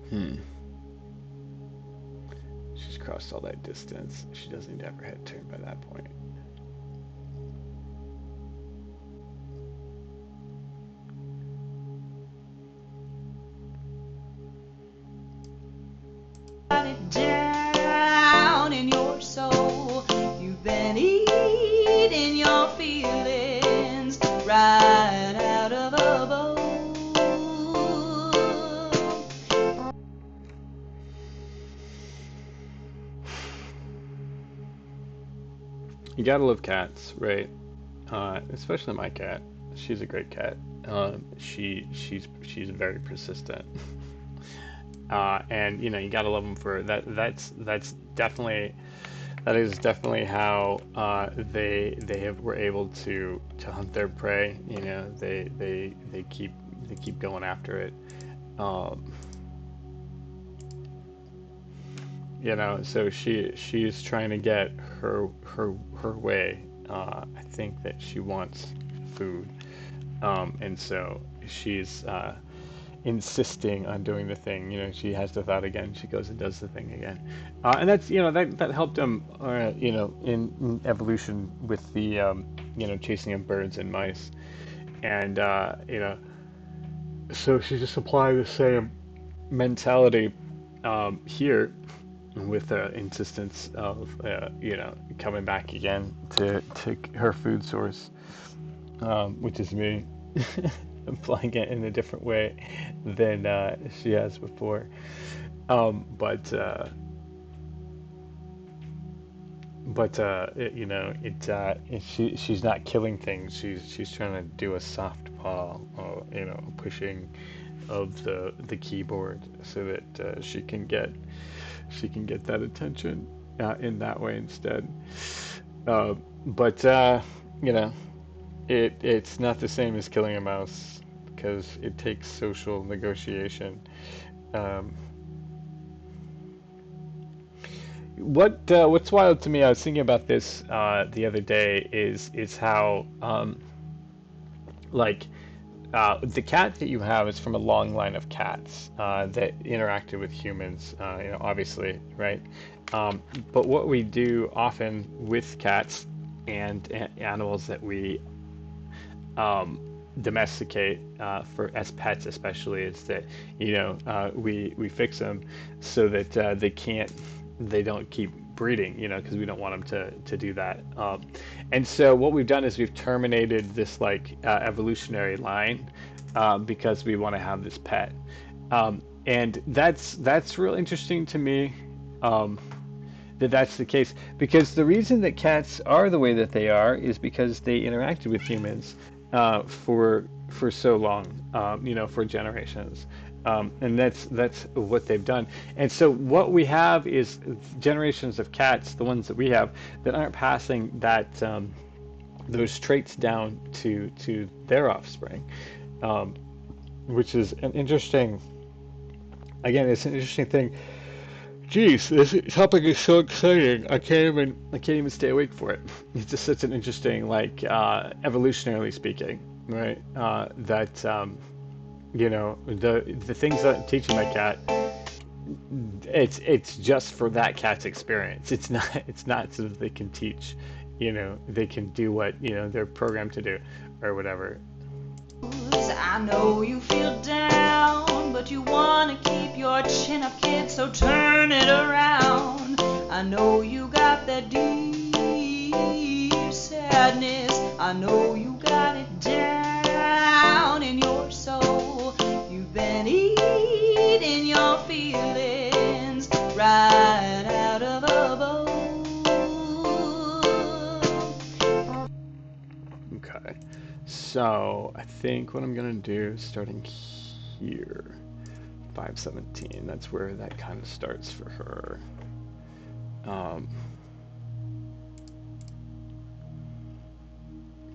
A: Hmm. She's crossed all that distance. She doesn't need to have her head turned by that point.
B: It down in your soul. You've been eating your feelings right out of a bowl.
A: You gotta love cats, right? Especially my cat. She's a great cat. She's very persistent. And you gotta love them for that. That's definitely that is definitely how were able to hunt their prey. They keep going after it. Um, so she's trying to get her way. I think that she wants food, and so she's insisting on doing the thing. She has the thought again. She goes and does the thing again, and that's that helped him. In evolution with the chasing of birds and mice, and so she just applied the same mentality here with the insistence of coming back again to her food source, which is me. Applying it in a different way than she has before. But she's not killing things. She's trying to do a soft paw, pushing of the keyboard so that she can get that attention in that way instead. But you know, it's not the same as killing a mouse because it takes social negotiation. Um, what's wild to me, I was thinking about this the other day, is how like the cat that you have is from a long line of cats that interacted with humans, obviously, right? But what we do often with cats and animals that we domesticate for as pets, especially, is that we fix them so that they don't keep breeding, because we don't want them to do that. And so what we've done is we've terminated this like evolutionary line because we want to have this pet, and that's real interesting to me. That's the case because the reason that cats are the way that they are is because they interacted with humans, for so long, for generations, and that's what they've done. And so what we have is generations of cats, the ones that we have, that aren't passing those traits down to their offspring, um, which is an interesting. Again, it's an interesting thing. Jeez, this topic is so exciting. I can't even stay awake for it. It's just such an interesting, like, evolutionarily speaking, right? That the things that I'm teaching my cat, it's just for that cat's experience. It's not so that they can teach, they can do what they're programmed to do, or whatever.
B: I know you feel down, but you wanna keep your chin up, kid, so turn it around. I know you got that deep sadness. I know you got it down in your soul. You've been eating your feelings right out of a bowl.
A: Okay. So I think what I'm gonna do, starting here, 517. That's where that kind of starts for her. Um,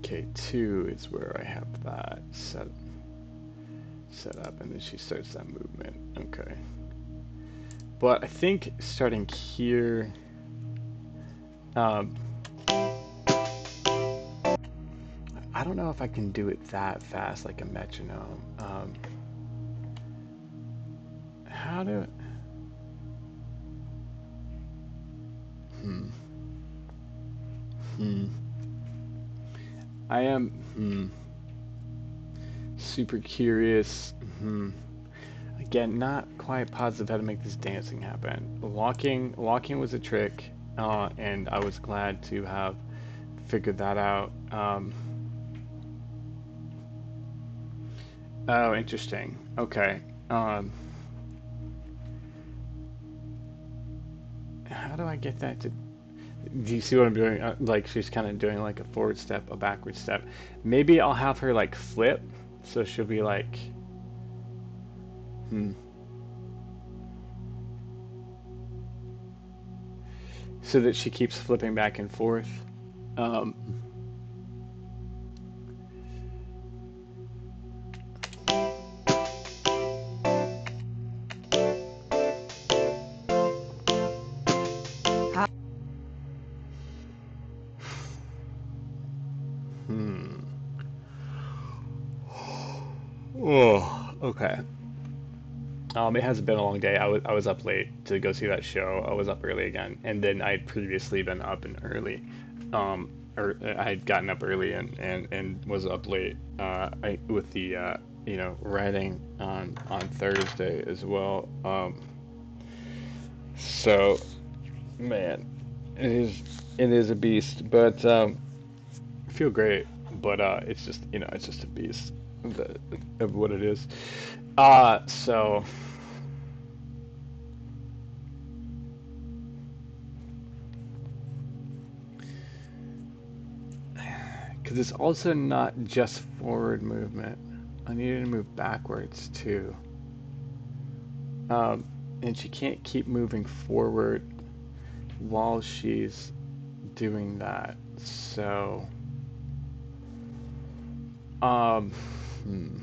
A: K2 is where I have that set up, and then she starts that movement. Okay. But I think starting here, um, I don't know if I can do it that fast, like a metronome. How do? Hmm. Hmm. I am super curious. Hmm. Again, not quite positive how to make this dancing happen. Walking was a trick, and I was glad to have figured that out. Oh, interesting. Okay. Um, how do I get that to? Do you see what I'm doing? Like she's kind of doing like a forward step, a backward step. Maybe I'll have her like flip, so she'll be like, hmm, so that she keeps flipping back and forth. Um, hmm. Oh, okay. It hasn't been a long day. I was up late to go see that show. I was up early again, and then I'd previously been up and early, or I had gotten up early and was up late. With the writing on Thursday as well. So man, it is a beast, but I feel great. But it's just a beast of what it is. So. Because it's also not just forward movement. I needed to move backwards too. Um, and she can't keep moving forward while she's doing that. So, um, hmm,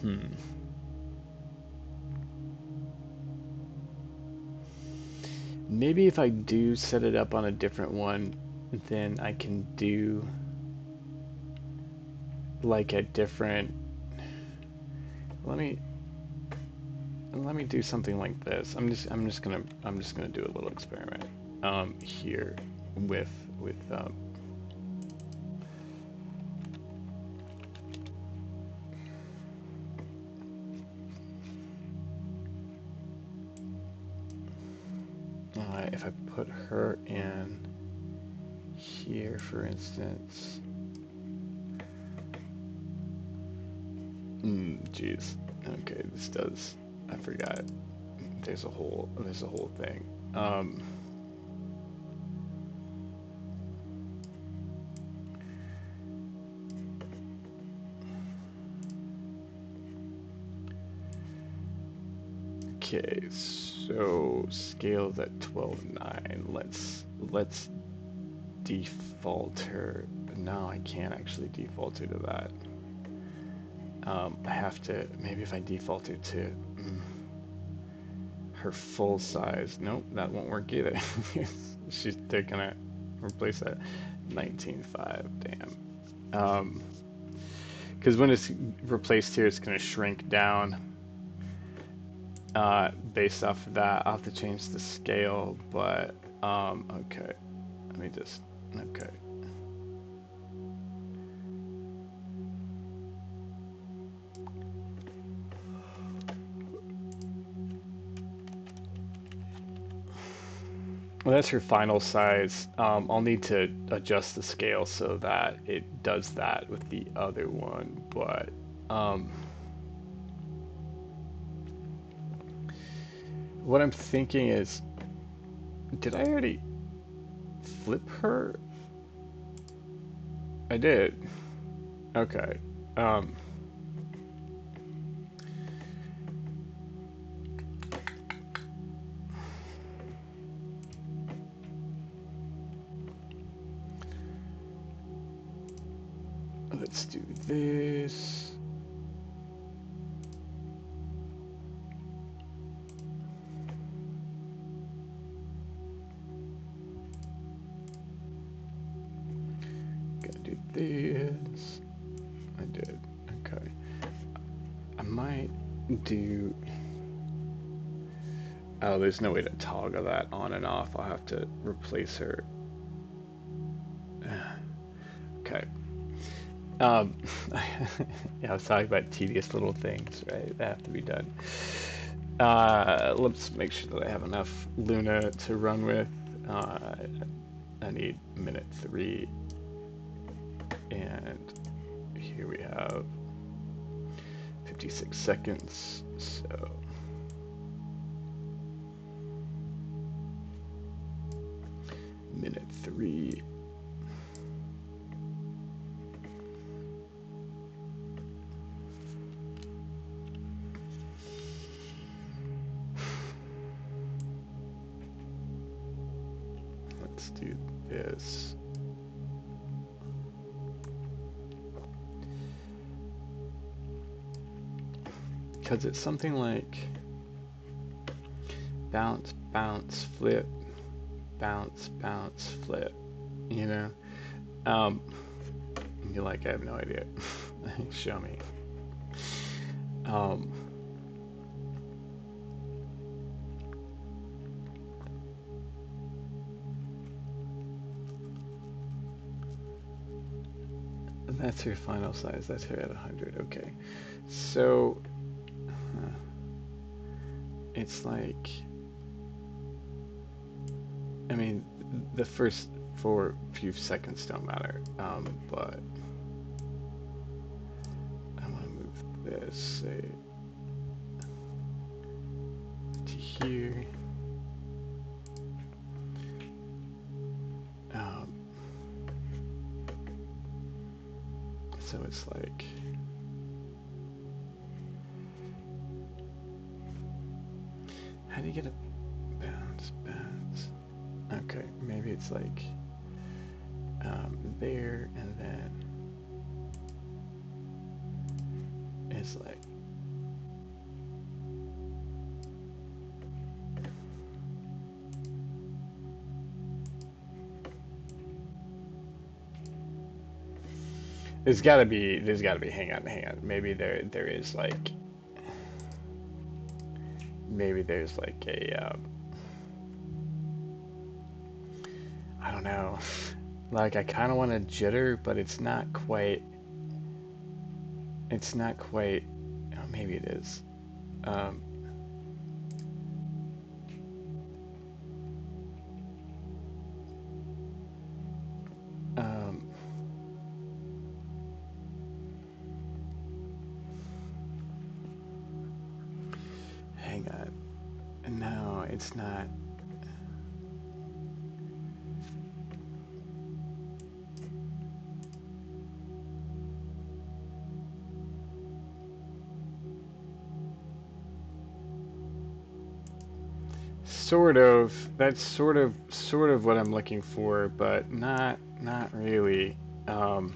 A: hmm. Maybe if I do set it up on a different one, then I can do like a different. Let me let me do something like this. I'm just gonna do a little experiment here with. If I put her in here, for instance. Jeez. Okay, this does. I forgot. There's a whole thing. Okay, so scale's at 12.9. Let's default her. No, I can't actually default her to that. I have to, maybe if I default her to her full size. Nope, that won't work either. They're gonna replace that 19.5. Damn. Because when it's replaced here, it's gonna shrink down. Based off of that, I'll have to change the scale. But okay, let me just okay. Well, that's her final size. I'll need to adjust the scale so that it does that with the other one. But um, what I'm thinking is, did I already flip her? I did. Okay. Um, let's do this. Gotta do this. I did. Okay. I might do. Oh, there's no way to toggle that on and off. I'll have to replace her. Okay. Um, yeah, I was talking about tedious little things, right? That have to be done. Let's make sure that I have enough Luna to run with. Uh, I need minute 3, and here we have 56 seconds. So minute 3. Let's do this. Because it's something like bounce, bounce, flip, bounce, bounce, flip, you know? Um, you're like, I have no idea. Show me. Um, that's her final size. That's her at 100. Okay. So, it's like, I mean, the first for few seconds don't matter, but I want to move this, say, to here. Um, so it's like, how do you get a bounce, bounce? Okay, maybe it's like there, and then it's like, there's gotta be, hang on, there is like, maybe there's like a, I don't know, like I kind of want to jitter, but it's not quite, oh, maybe it is. Um, um, hang on. No, it's not. Sort of. That's sort of what I'm looking for, but not really. Um,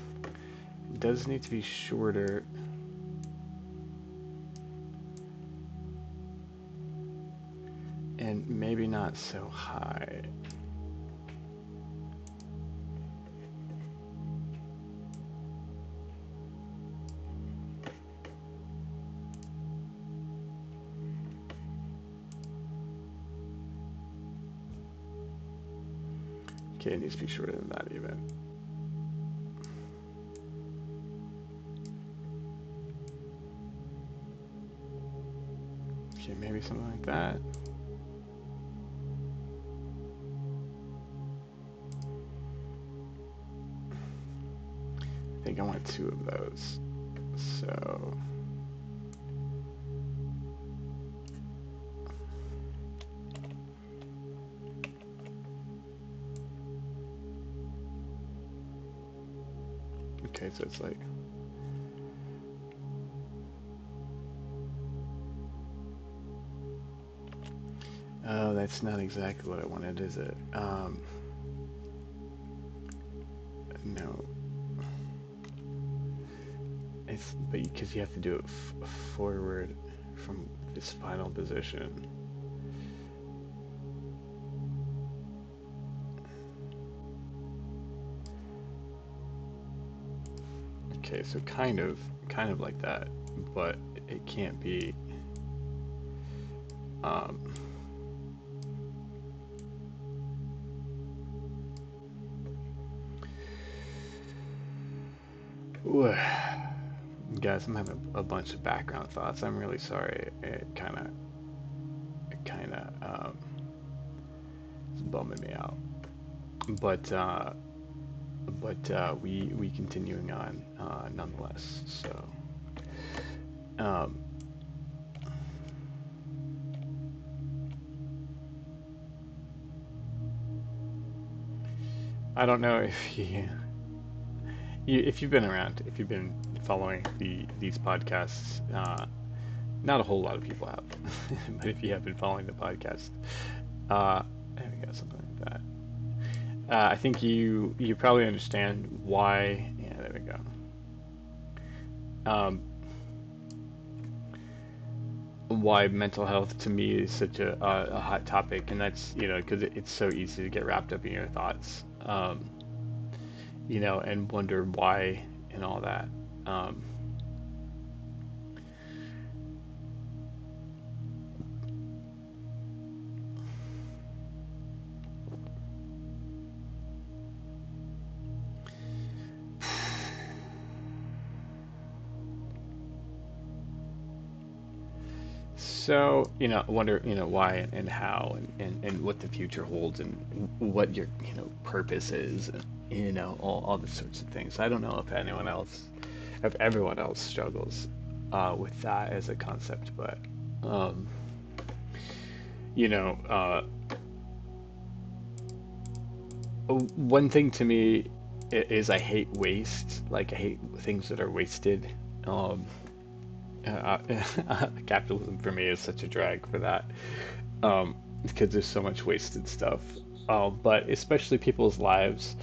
A: it does need to be shorter, and maybe not so high. Okay, it needs to be shorter than that even. Okay, maybe something like that. I think I want two of those. So, okay, so it's like, oh, that's not exactly what I wanted, is it? No, it's but because you have to do it forward from this final position. Okay, so kind of like that, but it can't be. Um, guys, I'm having a bunch of background thoughts. I'm really sorry. It kind of is bumming me out. But we continuing on nonetheless. So um, I don't know if if you've been around, if you've been following these podcasts, not a whole lot of people have, but if you have been following the podcast, there we go, something like that. I think you probably understand why. Yeah, there we go. Um, why mental health to me is such a hot topic, and that's because it's so easy to get wrapped up in your thoughts, and wonder why and all that. Um, So, I wonder, why and how and what the future holds and what your, purpose is, and, all the sorts of things. I don't know if everyone else struggles with that as a concept, but, um, you know, uh, one thing to me is I hate waste. Like, I hate things that are wasted. Um, uh, Capitalism for me is such a drag for that. Because there's so much wasted stuff. But especially people's lives,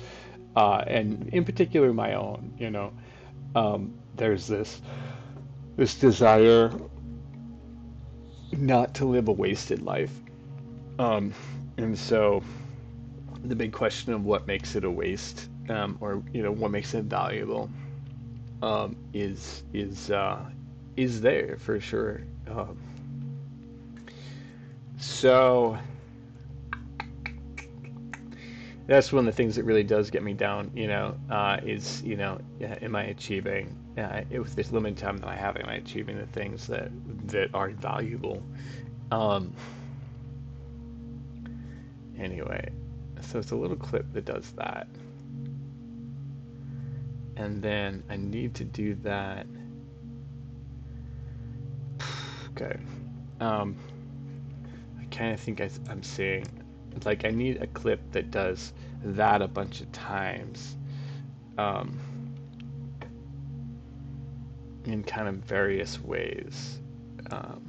A: and in particular my own. There's this desire not to live a wasted life, um, and so the big question of what makes it a waste, or what makes it valuable, is there for sure. So that's one of the things that really does get me down, is, am I achieving, with this limited time that I have, am I achieving the things that are valuable? Um, anyway, so it's a little clip that does that. And then I need to do that. Okay. Um, I kind of think I'm seeing, like, I need a clip that does that a bunch of times. Um, in kind of various ways. Um,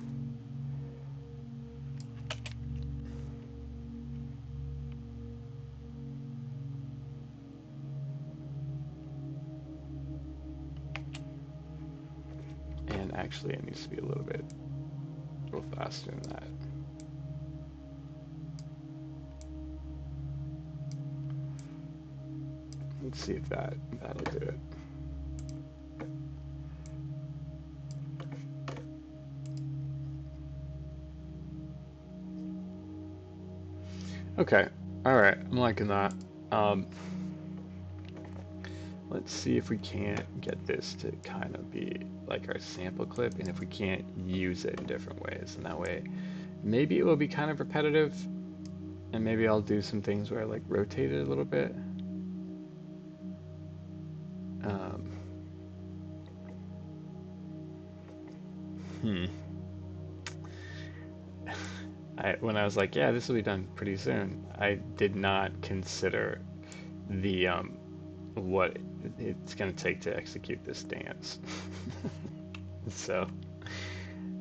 A: Actually, it needs to be a little faster than that. Let's see if that'll do it. Okay, all right, I'm liking that. Um, let's see if we can't get this to kind of be like our sample clip, and if we can't use it in different ways, and that way, maybe it will be kind of repetitive, and maybe I'll do some things where I like rotate it a little bit. Um, hmm. When I was like, yeah, this will be done pretty soon, I did not consider the what it's going to take to execute this dance. So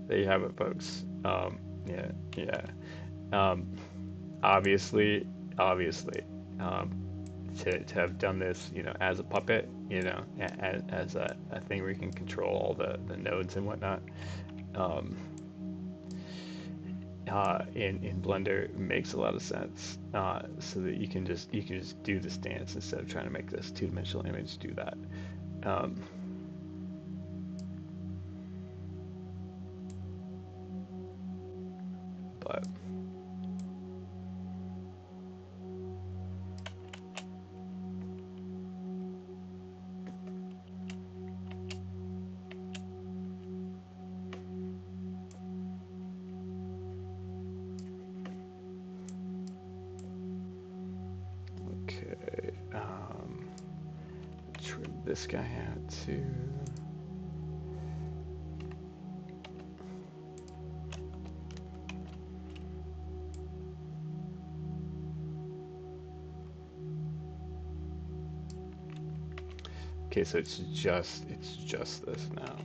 A: there you have it, folks. Yeah, yeah. Um, obviously, obviously, um, to have done this, as a puppet, as a thing where you can control all the nodes and whatnot. Um, in Blender makes a lot of sense, so that you can just do this dance instead of trying to make this two-dimensional image do that. Um, but okay, trim this guy out too. Okay, so it's just this now.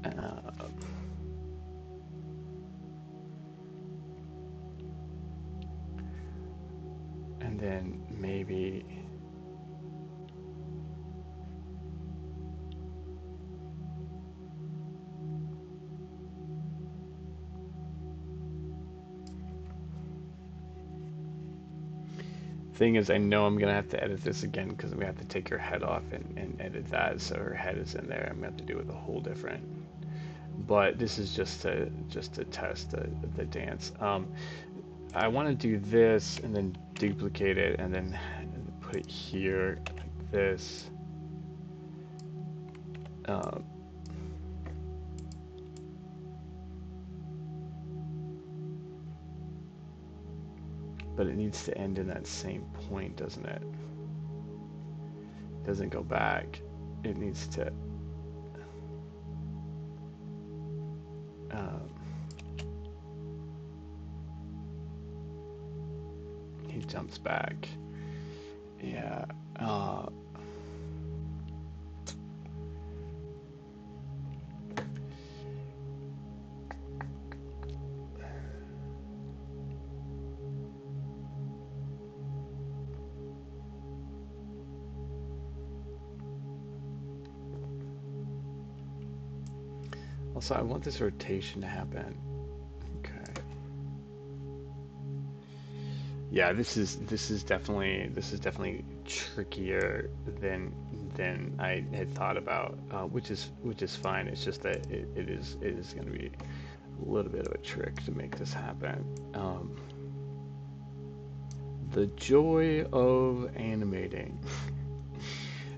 A: Uh, and then maybe thing is, I know I'm gonna have to edit this again because we have to take her head off and edit that, so her head is in there. I'm gonna have to do it a whole different. But this is just to test the dance. I want to do this and then duplicate it and then put it here like this. Um, but it needs to end in that same point, doesn't it? It doesn't go back. It needs to. Um, he jumps back. Yeah. Uh, also, I want this rotation to happen. Okay. Yeah, this is definitely trickier than I had thought about, which is fine. It's just that it is going to be a little bit of a trick to make this happen. The joy of animating,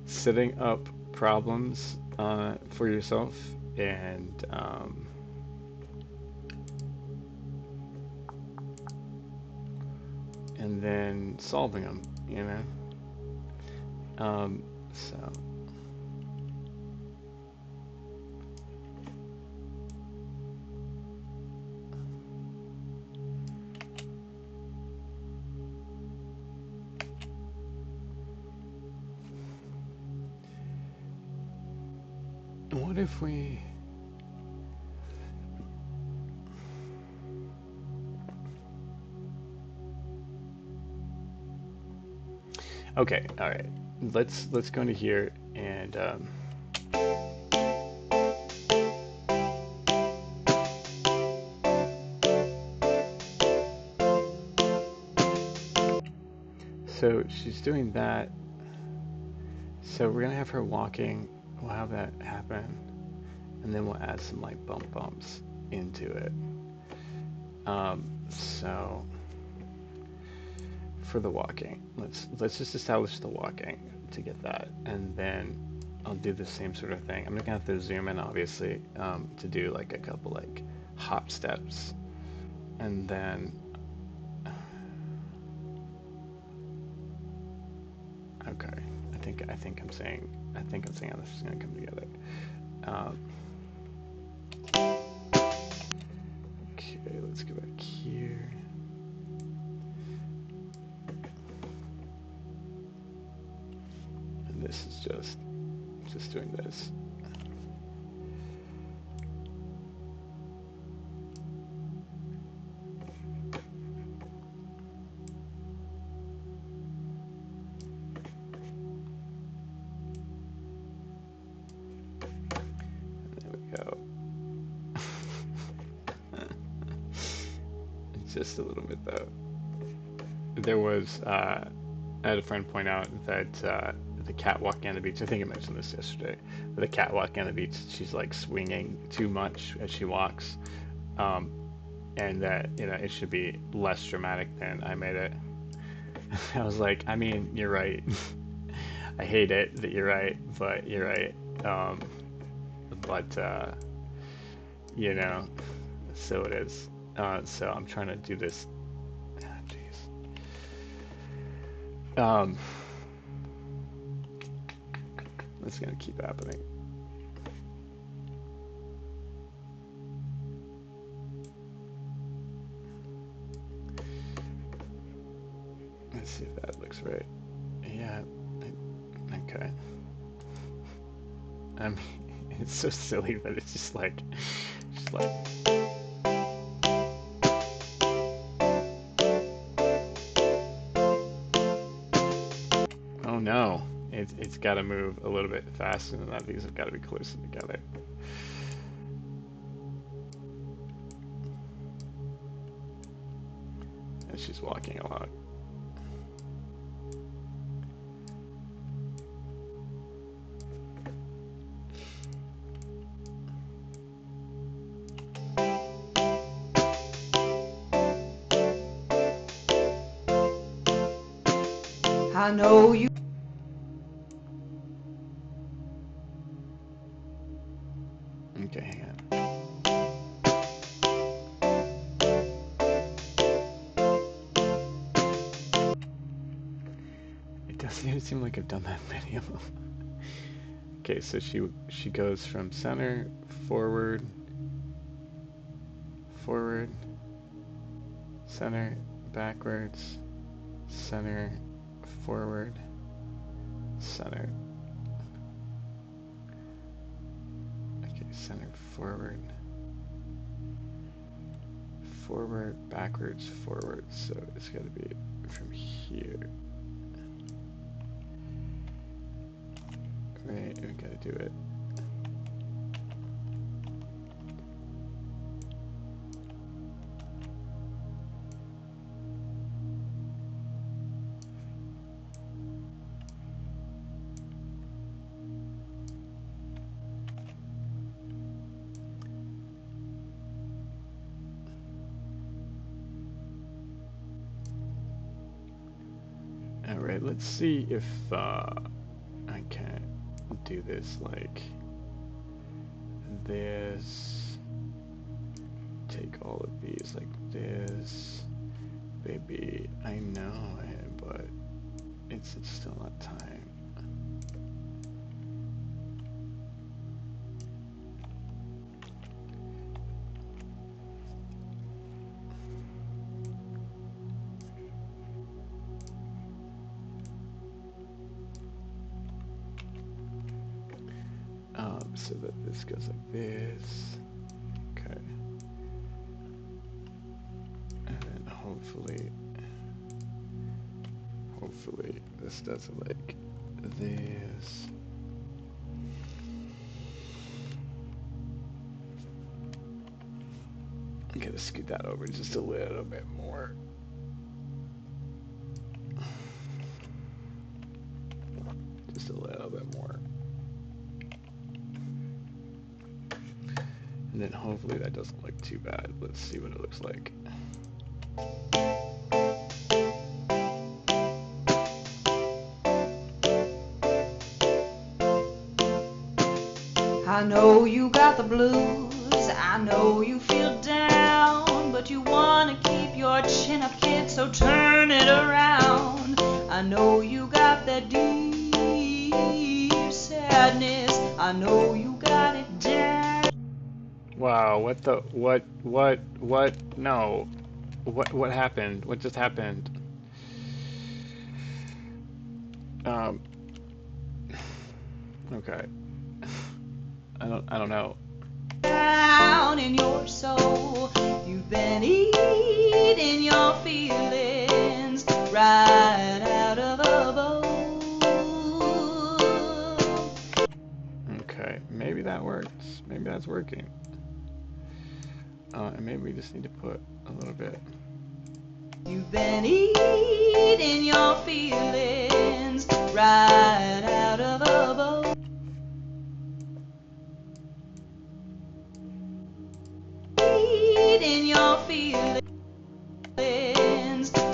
A: setting up problems for yourself and then solving them. You know. So what if we? Okay, all right. Let's go into here and So she's doing that. So we're gonna have her walking. We'll have that happen, and then we'll add some like bumps into it. So for the walking, let's just establish the walking to get that, and then I'll do the same sort of thing. I'm gonna have to zoom in, obviously, to do like a couple like hop steps, and then okay, I think I'm saying how this is gonna come together. Um, okay, let's go back here, and this is just doing this. There we go. Just a little bit though. There was I had a friend point out that the cat walking on the beach. I think I mentioned this yesterday. The cat walking on the beach, she's like swinging too much as she walks, um, and that it should be less dramatic than I made it. I was like, I mean, you're right. I hate it that you're right, but you're right. Um, but you know, so it is. So I'm trying to do this. Ah, jeez. Um, it's gonna keep happening. Let's see if that looks right. Yeah. Okay. I mean, it's so silly that it's just like, oh no, it's got to move a little bit faster than that. These have got to be closer together. And she's walking a lot.
B: I know you.
A: Okay, hang on. It doesn't even seem like I've done that many of them. Okay, so she goes from center, forward, forward, center, backwards, center, forward, center. Okay, center, forward, forward, backwards, forward. So it's got to be from here. Right, we gotta do it. All right, let's see if I can do this like this. Take all of these like this. Baby, I know it, but it's still not time. So that this goes like this. Okay. And then hopefully this does it like this. I'm gonna scoot that over just a little bit more. Just a little bit more. And then hopefully that doesn't look too bad. Let's see what it looks like.
B: I know you got the blues, I know you feel down, but you wanna keep your chin up, kid, so turn it around. I know you got that deep sadness, I know you got it down.
A: Wow, no. What happened? What just happened? Um, okay. I don't know.
B: Down in your soul, you've been eating your feelings right out of a bowl.
A: Okay, maybe that works. Maybe that's working. And maybe we just need to put a little bit.
B: You've been eating your feelings right out of a bowl. Eating your feelings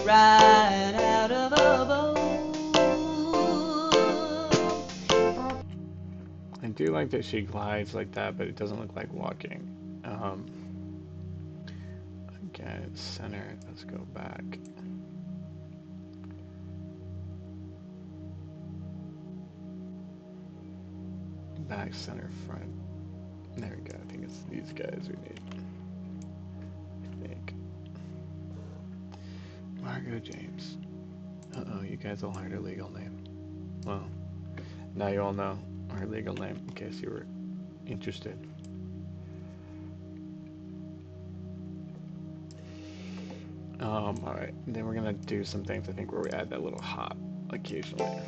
B: right out of a bowl.
A: I do like that she glides like that, but it doesn't look like walking. Again, center. Let's go back. Back, center, front. There we go. I think it's these guys we need. I think. Margot James. Uh-oh, you guys all heard her legal name. Well, now you all know her legal name in case you were interested. Alright, then we're gonna do some things I think where we add that little hop occasionally.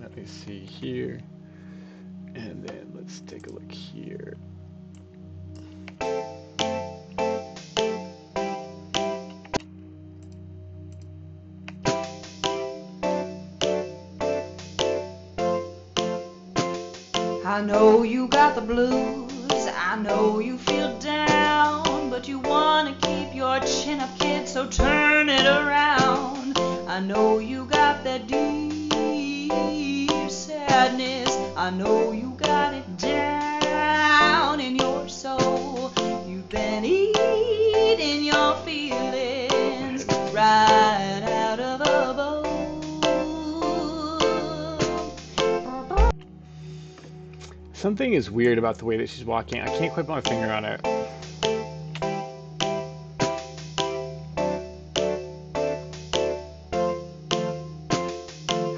A: Let me see here. And then let's take a look here.
B: I know you got the blues, I know you feel down, but you wanna keep your chin up, kid, so turn it around. I know you got that deep sadness, I know you got it down in your soul. You've been eating your feelings right out of a bowl.
A: Something is weird about the way that she's walking. I can't quite put my finger on it.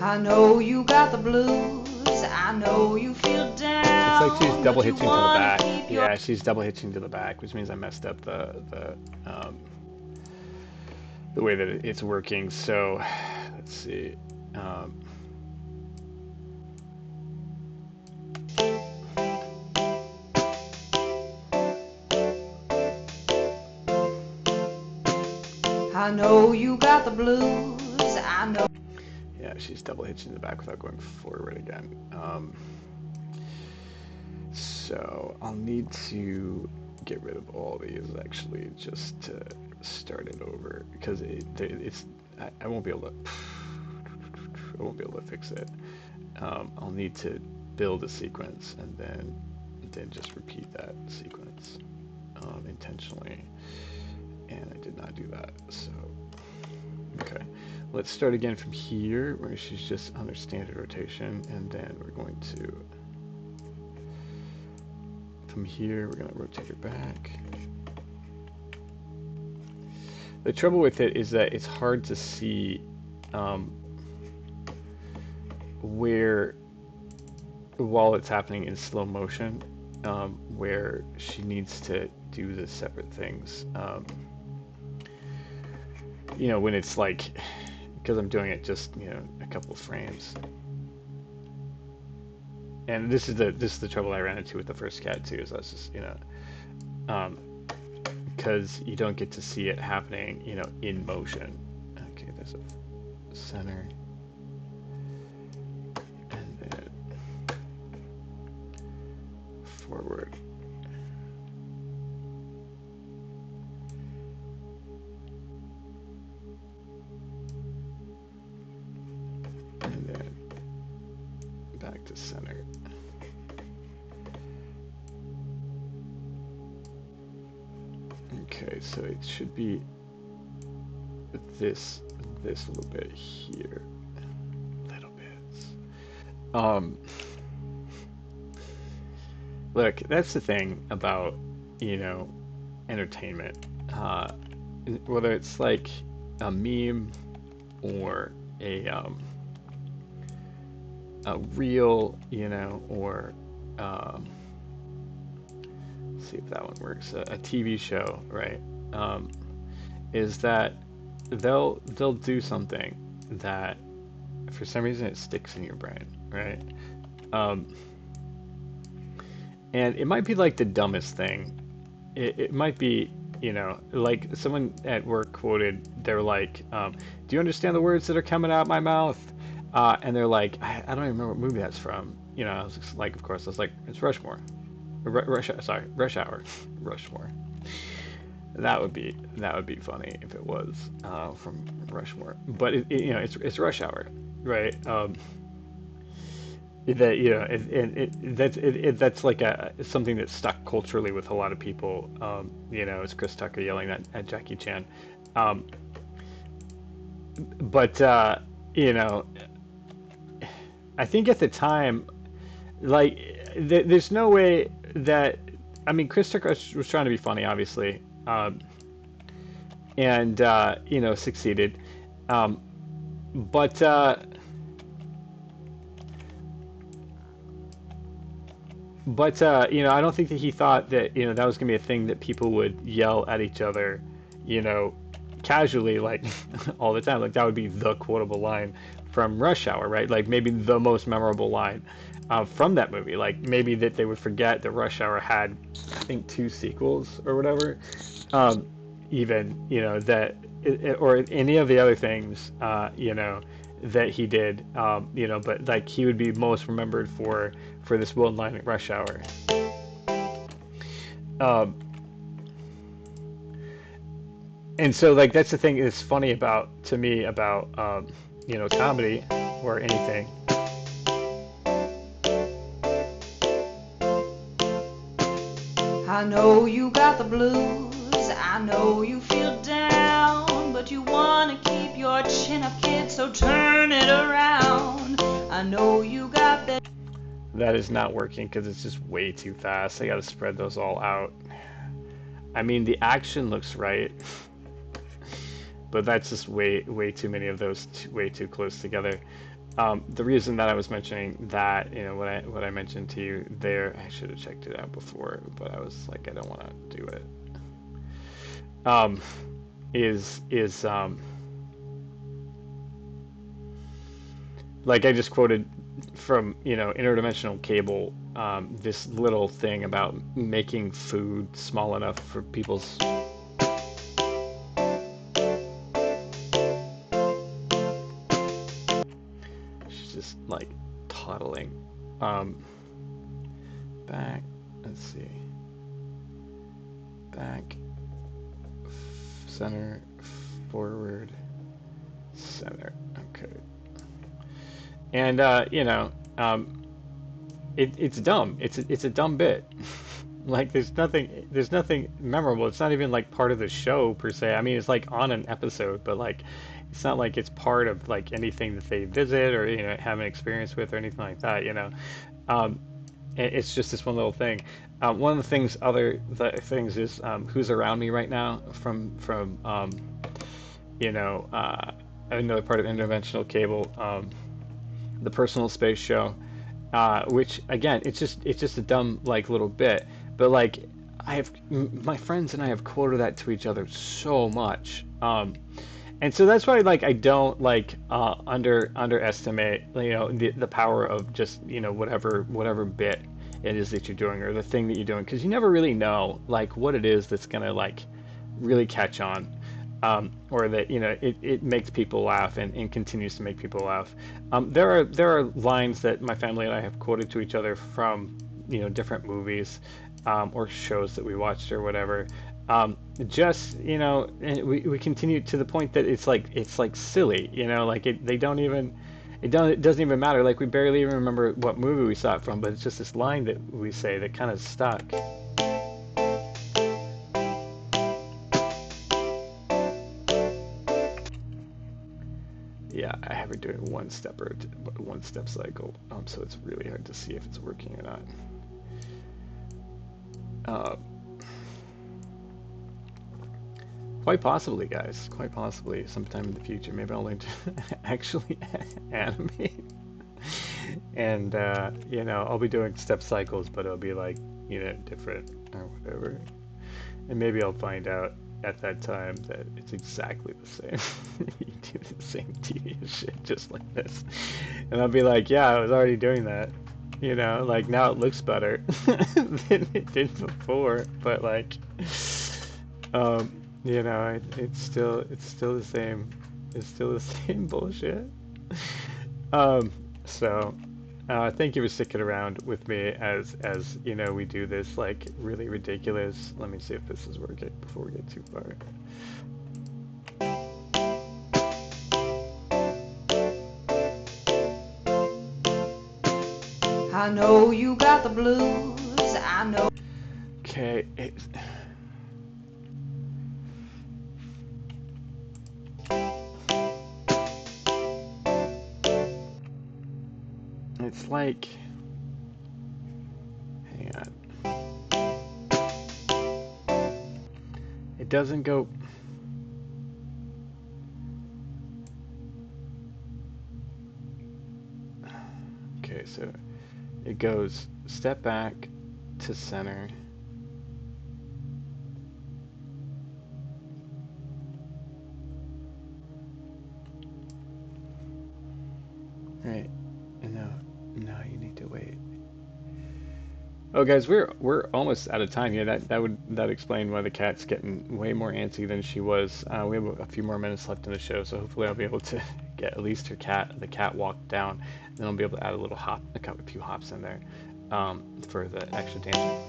B: I know you got the blues, I know you feel down.
A: It's like she's double
B: but you
A: hitching to the
B: wanna
A: back.
B: keep your-
A: Yeah, she's double hitching to the back, which means I messed up the way that it's working. So let's see.
B: I know you got the blues, I know.
A: Yeah, she's double hitching to the back without going forward again. So I'll need to get rid of all these actually just to start it over because I won't be able to I won't be able to fix it. I'll need to build a sequence and then just repeat that sequence intentionally, and I did not do that. So okay, let's start again from here where she's just under standard rotation, and then we're going to from here we're going to rotate her back. The trouble with it is that it's hard to see where, while it's happening in slow motion, where she needs to do the separate things. You know, when it's like, because I'm doing it just, you know, a couple of frames. And this is the trouble I ran into with the first cat too, is I was just, you know, because you don't get to see it happening, you know, in motion. Okay, there's a center. forward. And then back to center. Okay, so it should be this this little bit here. Little bits. Um, Look, that's the thing about, you know, entertainment. Uh, Whether it's like a meme or a reel, or um, let's see if that one works. A TV show, right? Um, is that they'll do something that for some reason it sticks in your brain, right? Um, and it might be like the dumbest thing. It might be, like someone at work quoted, they're like, "Do you understand the words that are coming out my mouth?" And they're like, I don't even remember what movie that's from. I was like, of course, I was like, it's Rushmore. Sorry, Rush Hour. Rushmore. That would be funny if it was from Rushmore. But it's Rush Hour, right? That that's like something that's stuck culturally with a lot of people. It's Chris Tucker yelling at Jackie Chan. Um, but you know, I think at the time, like, there's no way that, I mean, Chris Tucker was trying to be funny, obviously, and succeeded. Um, but I don't think that he thought that that was gonna be a thing that people would yell at each other, you know, casually, like all the time. Like that would be the quotable line from Rush Hour, right? Like maybe the most memorable line from that movie. Like maybe that they would forget that Rush Hour had, I think, two sequels or whatever. Um, Even that, or any of the other things, that he did, but like he would be most remembered for this one line at Rush Hour. Um, and so like that's the thing that's funny about to me about comedy or anything.
B: I know you got the blues, I know you feel down, but you wanna keep your chin up, kid, so turn it around. I know you got that.
A: That is not working because it's just way too fast. I got to spread those all out. I mean, the action looks right, but that's just way too many of those way too close together. The reason that I was mentioning that, what I mentioned to you there, I should have checked it out before, but I was like, I don't want to do it. Um, is Like I just quoted from interdimensional cable, this little thing about making food small enough for people's. She's just like toddling. Um, Back. Let's see. Back. Center. Forward. Center. Okay. And it's dumb. It's a dumb bit. Like there's nothing memorable. It's not even like part of the show per se. I mean, it's like on an episode, but like it's not like it's part of like anything that they visit or have an experience with or anything like that. Um, it's just this one little thing. One of the things is who's around me right now from you know uh, another part of interdimensional cable. The personal space show, which again, it's just a dumb like little bit, but like my friends and I have quoted that to each other so much, and so that's why like I don't like underestimate the power of just whatever bit it is that you're doing or the thing that you're doing, because you never really know like what it is that's gonna like really catch on, or that it makes people laugh and continues to make people laugh. There are lines that my family and I have quoted to each other from different movies or shows that we watched or whatever. Just and we continue to the point that it's like silly, like they don't even it doesn't even matter. Like we barely even remember what movie we saw it from, but it's just this line that we say that kind of stuck. Yeah, I have it doing one step cycle, so it's really hard to see if it's working or not. Uh, Quite possibly, guys. Quite possibly, sometime in the future, maybe I'll learn to actually animate, and I'll be doing step cycles, but it'll be like different or whatever, and maybe I'll find out at that time that it's exactly the same. You do the same tedious shit just like this, and I'll be like, yeah, I was already doing that. Like now it looks better than it did before, but like, um, it's still the same. It's still the same bullshit. Um, so, thank you for sticking around with me as we do this like really ridiculous. Let me see if this is working before we get too far.
B: I know you got the blues. I know.
A: Okay, it's like, hang on, it doesn't go. Okay, so it goes step back to center. Right. No, no, you need to wait. Oh, guys, we're almost out of time here. That explain why the cat's getting way more antsy than she was. We have a few more minutes left in the show, so hopefully I'll be able to get at least the cat walked down, and then I'll be able to add a little hop, a few hops in there, for the extra dancing.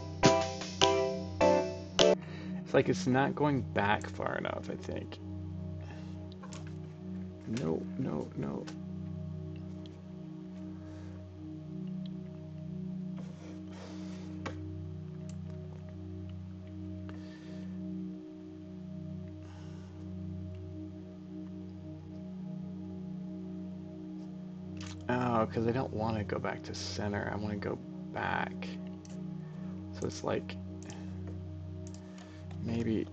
A: It's like it's not going back far enough, I think. No, no, no. Oh, because I don't want to go back to center. I want to go back. So it's like maybe.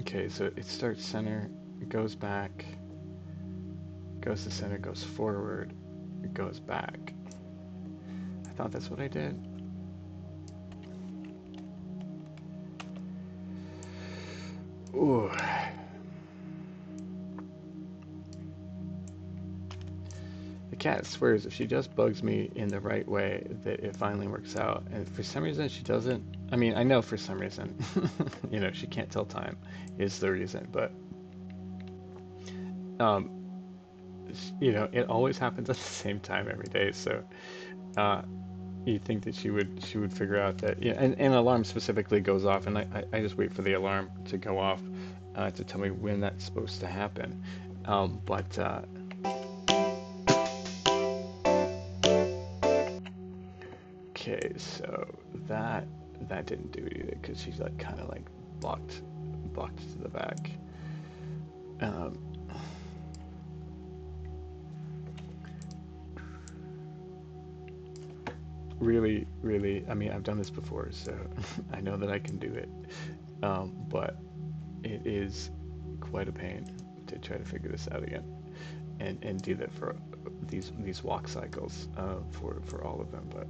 A: Okay, so it starts center, it goes back, goes to center, goes forward, it goes back. I thought that's what I did. Ooh. The cat swears if she just bugs me in the right way that it finally works out. And for some reason she doesn't. I mean, I know for some reason, she can't tell time is the reason, but um, it always happens at the same time every day. So uh, you'd think that she would figure out that, yeah, and an alarm specifically goes off, and I just wait for the alarm to go off to tell me when that's supposed to happen. But okay, so that didn't do it either because she's like kind of like blocked to the back. Um, really, really, I mean, I've done this before, so I know that I can do it. But it is quite a pain to try to figure this out again, and do that for these walk cycles for all of them. But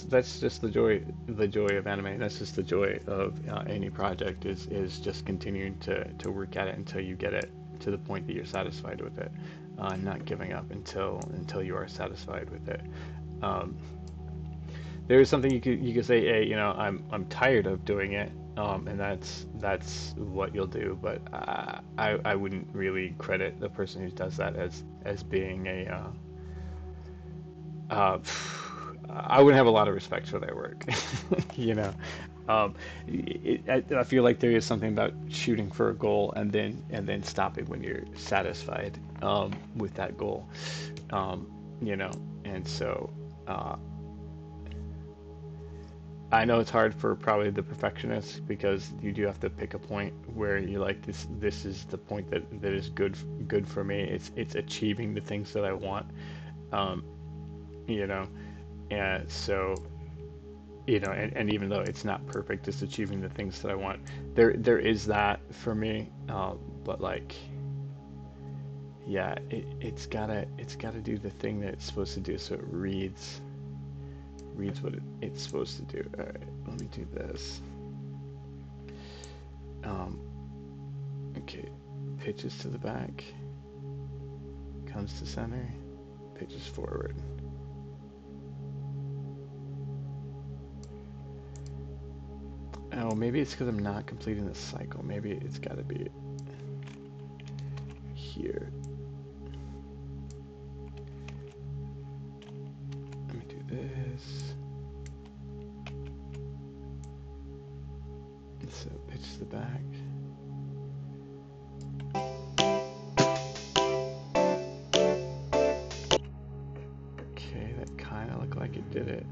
A: that's just the joy of anime. That's just the joy of any project is just continuing to work at it until you get it to the point that you're satisfied with it, not giving up until you are satisfied with it. Um, there is something you could say, hey, I'm tired of doing it, and that's what you'll do. But I wouldn't really credit the person who does that as being a uh, I wouldn't have a lot of respect for their work, you know. I feel like there is something about shooting for a goal and then stopping when you're satisfied with that goal, um, you know. And so uh, I know it's hard for probably the perfectionist because you do have to pick a point where you're like this is the point that is good for me. It's achieving the things that I want, um, you know. And so and even though it's not perfect, it's achieving the things that I want. There is that for me, but like, yeah, it's gotta do the thing that it's supposed to do, so it reads what it's supposed to do. All right, let me do this. Um, okay, pitches to the back, comes to center, pitches forward. Oh, maybe it's because I'm not completing the cycle. Maybe it's got to be here. Let me do this. So pitch to the back. Okay, that kind of looked like it did it.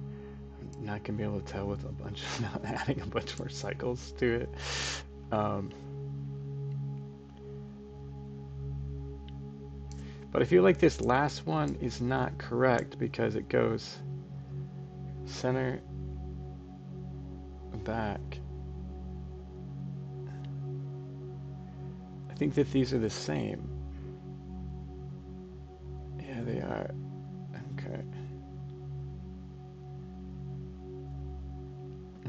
A: I'm not gonna be able to tell with a bunch of not adding a bunch more cycles to it. Um, but I feel like this last one is not correct because it goes center, back. I think that these are the same. Yeah, they are. Okay.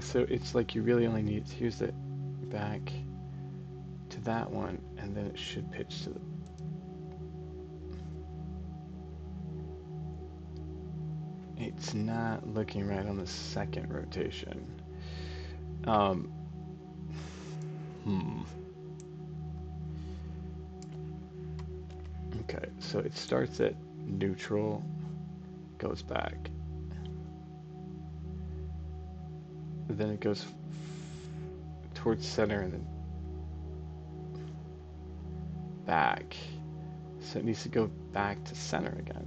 A: So it's like you really only need to use it back to that one, and then it should pitch to the. It's not looking right on the second rotation. Um, hmm. Okay, so it starts at neutral, goes back. Then it goes towards center and then back. So it needs to go back to center again.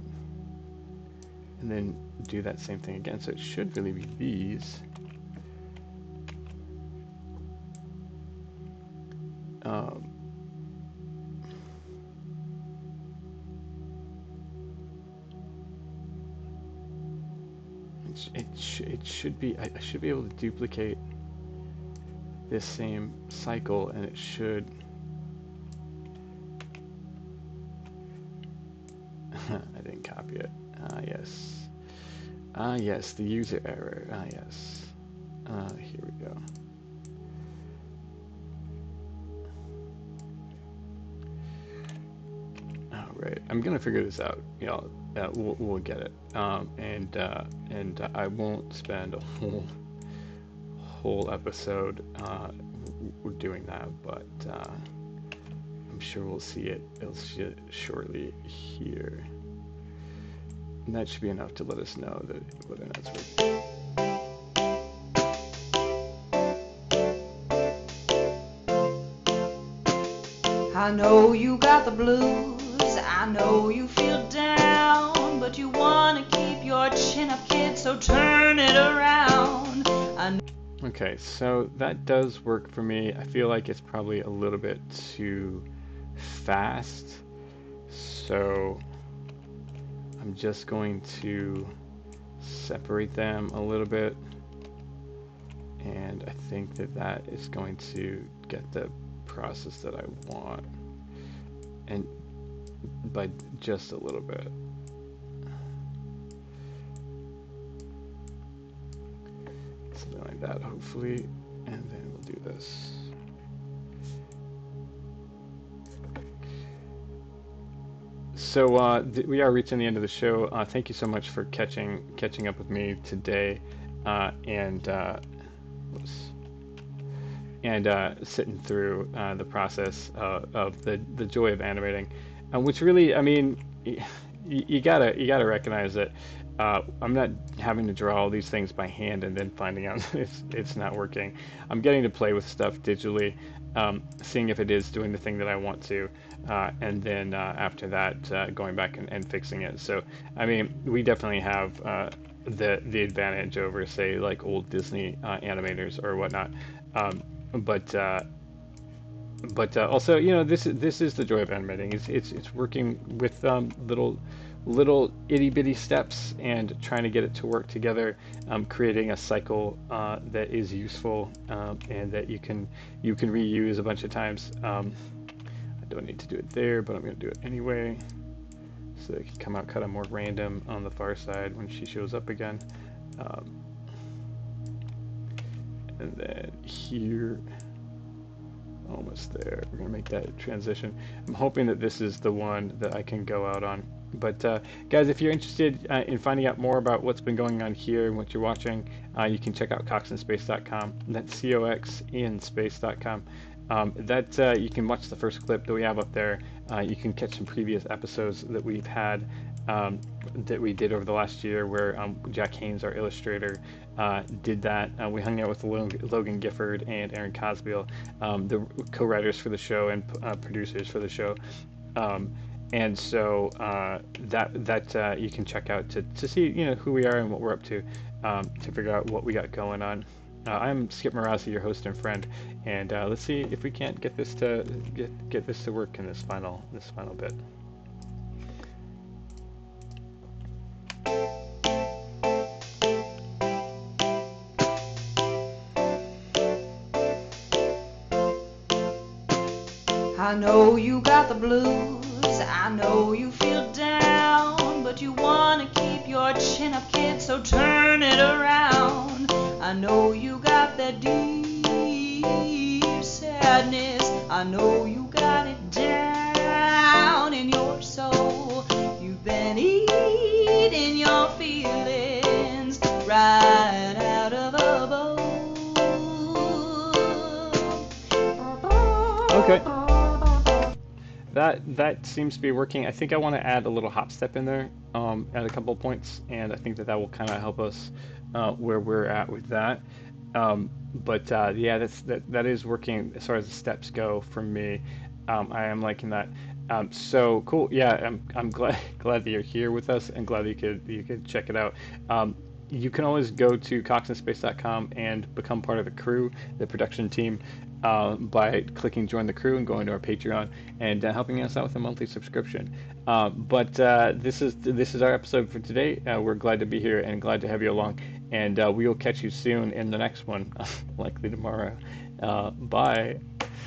A: And then do that same thing again. So it should really be these. Um, it should be, I should be able to duplicate this same cycle and it should, I didn't copy it. Yes. Yes, the user error. Yes. Here we go. All right, I'm gonna figure this out. We'll get it. And I won't spend a whole episode doing that, but I'm sure we'll see it. It'll see it shortly here, and that should be enough to let us know that whether or not it's working.
B: I know you got the blues, I know you feel down, but you wanna keep your chin up, kid, so turn it around.
A: Okay, so that does work for me. I feel like it's probably a little bit too fast, so I'm just going to separate them a little bit, and I think that that is going to get the process that I want, and by just a little bit. Something like that, hopefully, and then we'll do this. So we are reaching the end of the show. Thank you so much for catching up with me today, and oops. and sitting through the process of the joy of animating, which really, I mean, you gotta recognize that I'm not having to draw all these things by hand and then finding out it's not working. I'm getting to play with stuff digitally, seeing if it is doing the thing that I want to, and then after that going back and fixing it. So I mean, we definitely have the advantage over say like old Disney animators or whatnot. Um, but also, you know, this is the joy of animating. It's working with little itty bitty steps and trying to get it to work together, creating a cycle that is useful, and that you can reuse a bunch of times. I don't need to do it there, but I'm going to do it anyway, so it can come out kind of more random on the far side when she shows up again. Um, and then here. Almost there. We're gonna make that transition. I'm hoping that this is the one that I can go out on. But guys, if you're interested in finding out more about what's been going on here and what you're watching, you can check out coxinspace.com. That's coxinspace.com. You can watch the first clip that we have up there. You can catch some previous episodes that we've had, that we did over the last year, where Jack Haynes, our illustrator, did that. We hung out with Logan Gifford and Aaron Cosbeil, the co-writers for the show and producers for the show. Um, and so that you can check out to see, you know, who we are and what we're up to figure out what we got going on. I'm Skip Marassi, your host and friend, and let's see if we can't get this to get this to work in this final bit.
B: I know you got the blues, I know you feel down, but you wanna keep your chin up, kid, so turn it around. I know you got that deep sadness, I know you got it down in your soul. You've been eating your feelings right out of a
A: Okay.
B: bowl.
A: That seems to be working. I think I want to add a little hop step in there, at a couple of points, and I think that will kind of help us where we're at with that. But yeah, that is working as far as the steps go for me. I am liking that. So cool. Yeah, I'm glad glad that you're here with us, and glad that you could check it out. You can always go to coxinspace.com and become part of the crew, the production team, by clicking join the crew and going to our Patreon and helping us out with a monthly subscription. But this is our episode for today. We're glad to be here and glad to have you along, and we will catch you soon in the next one, likely tomorrow. Bye.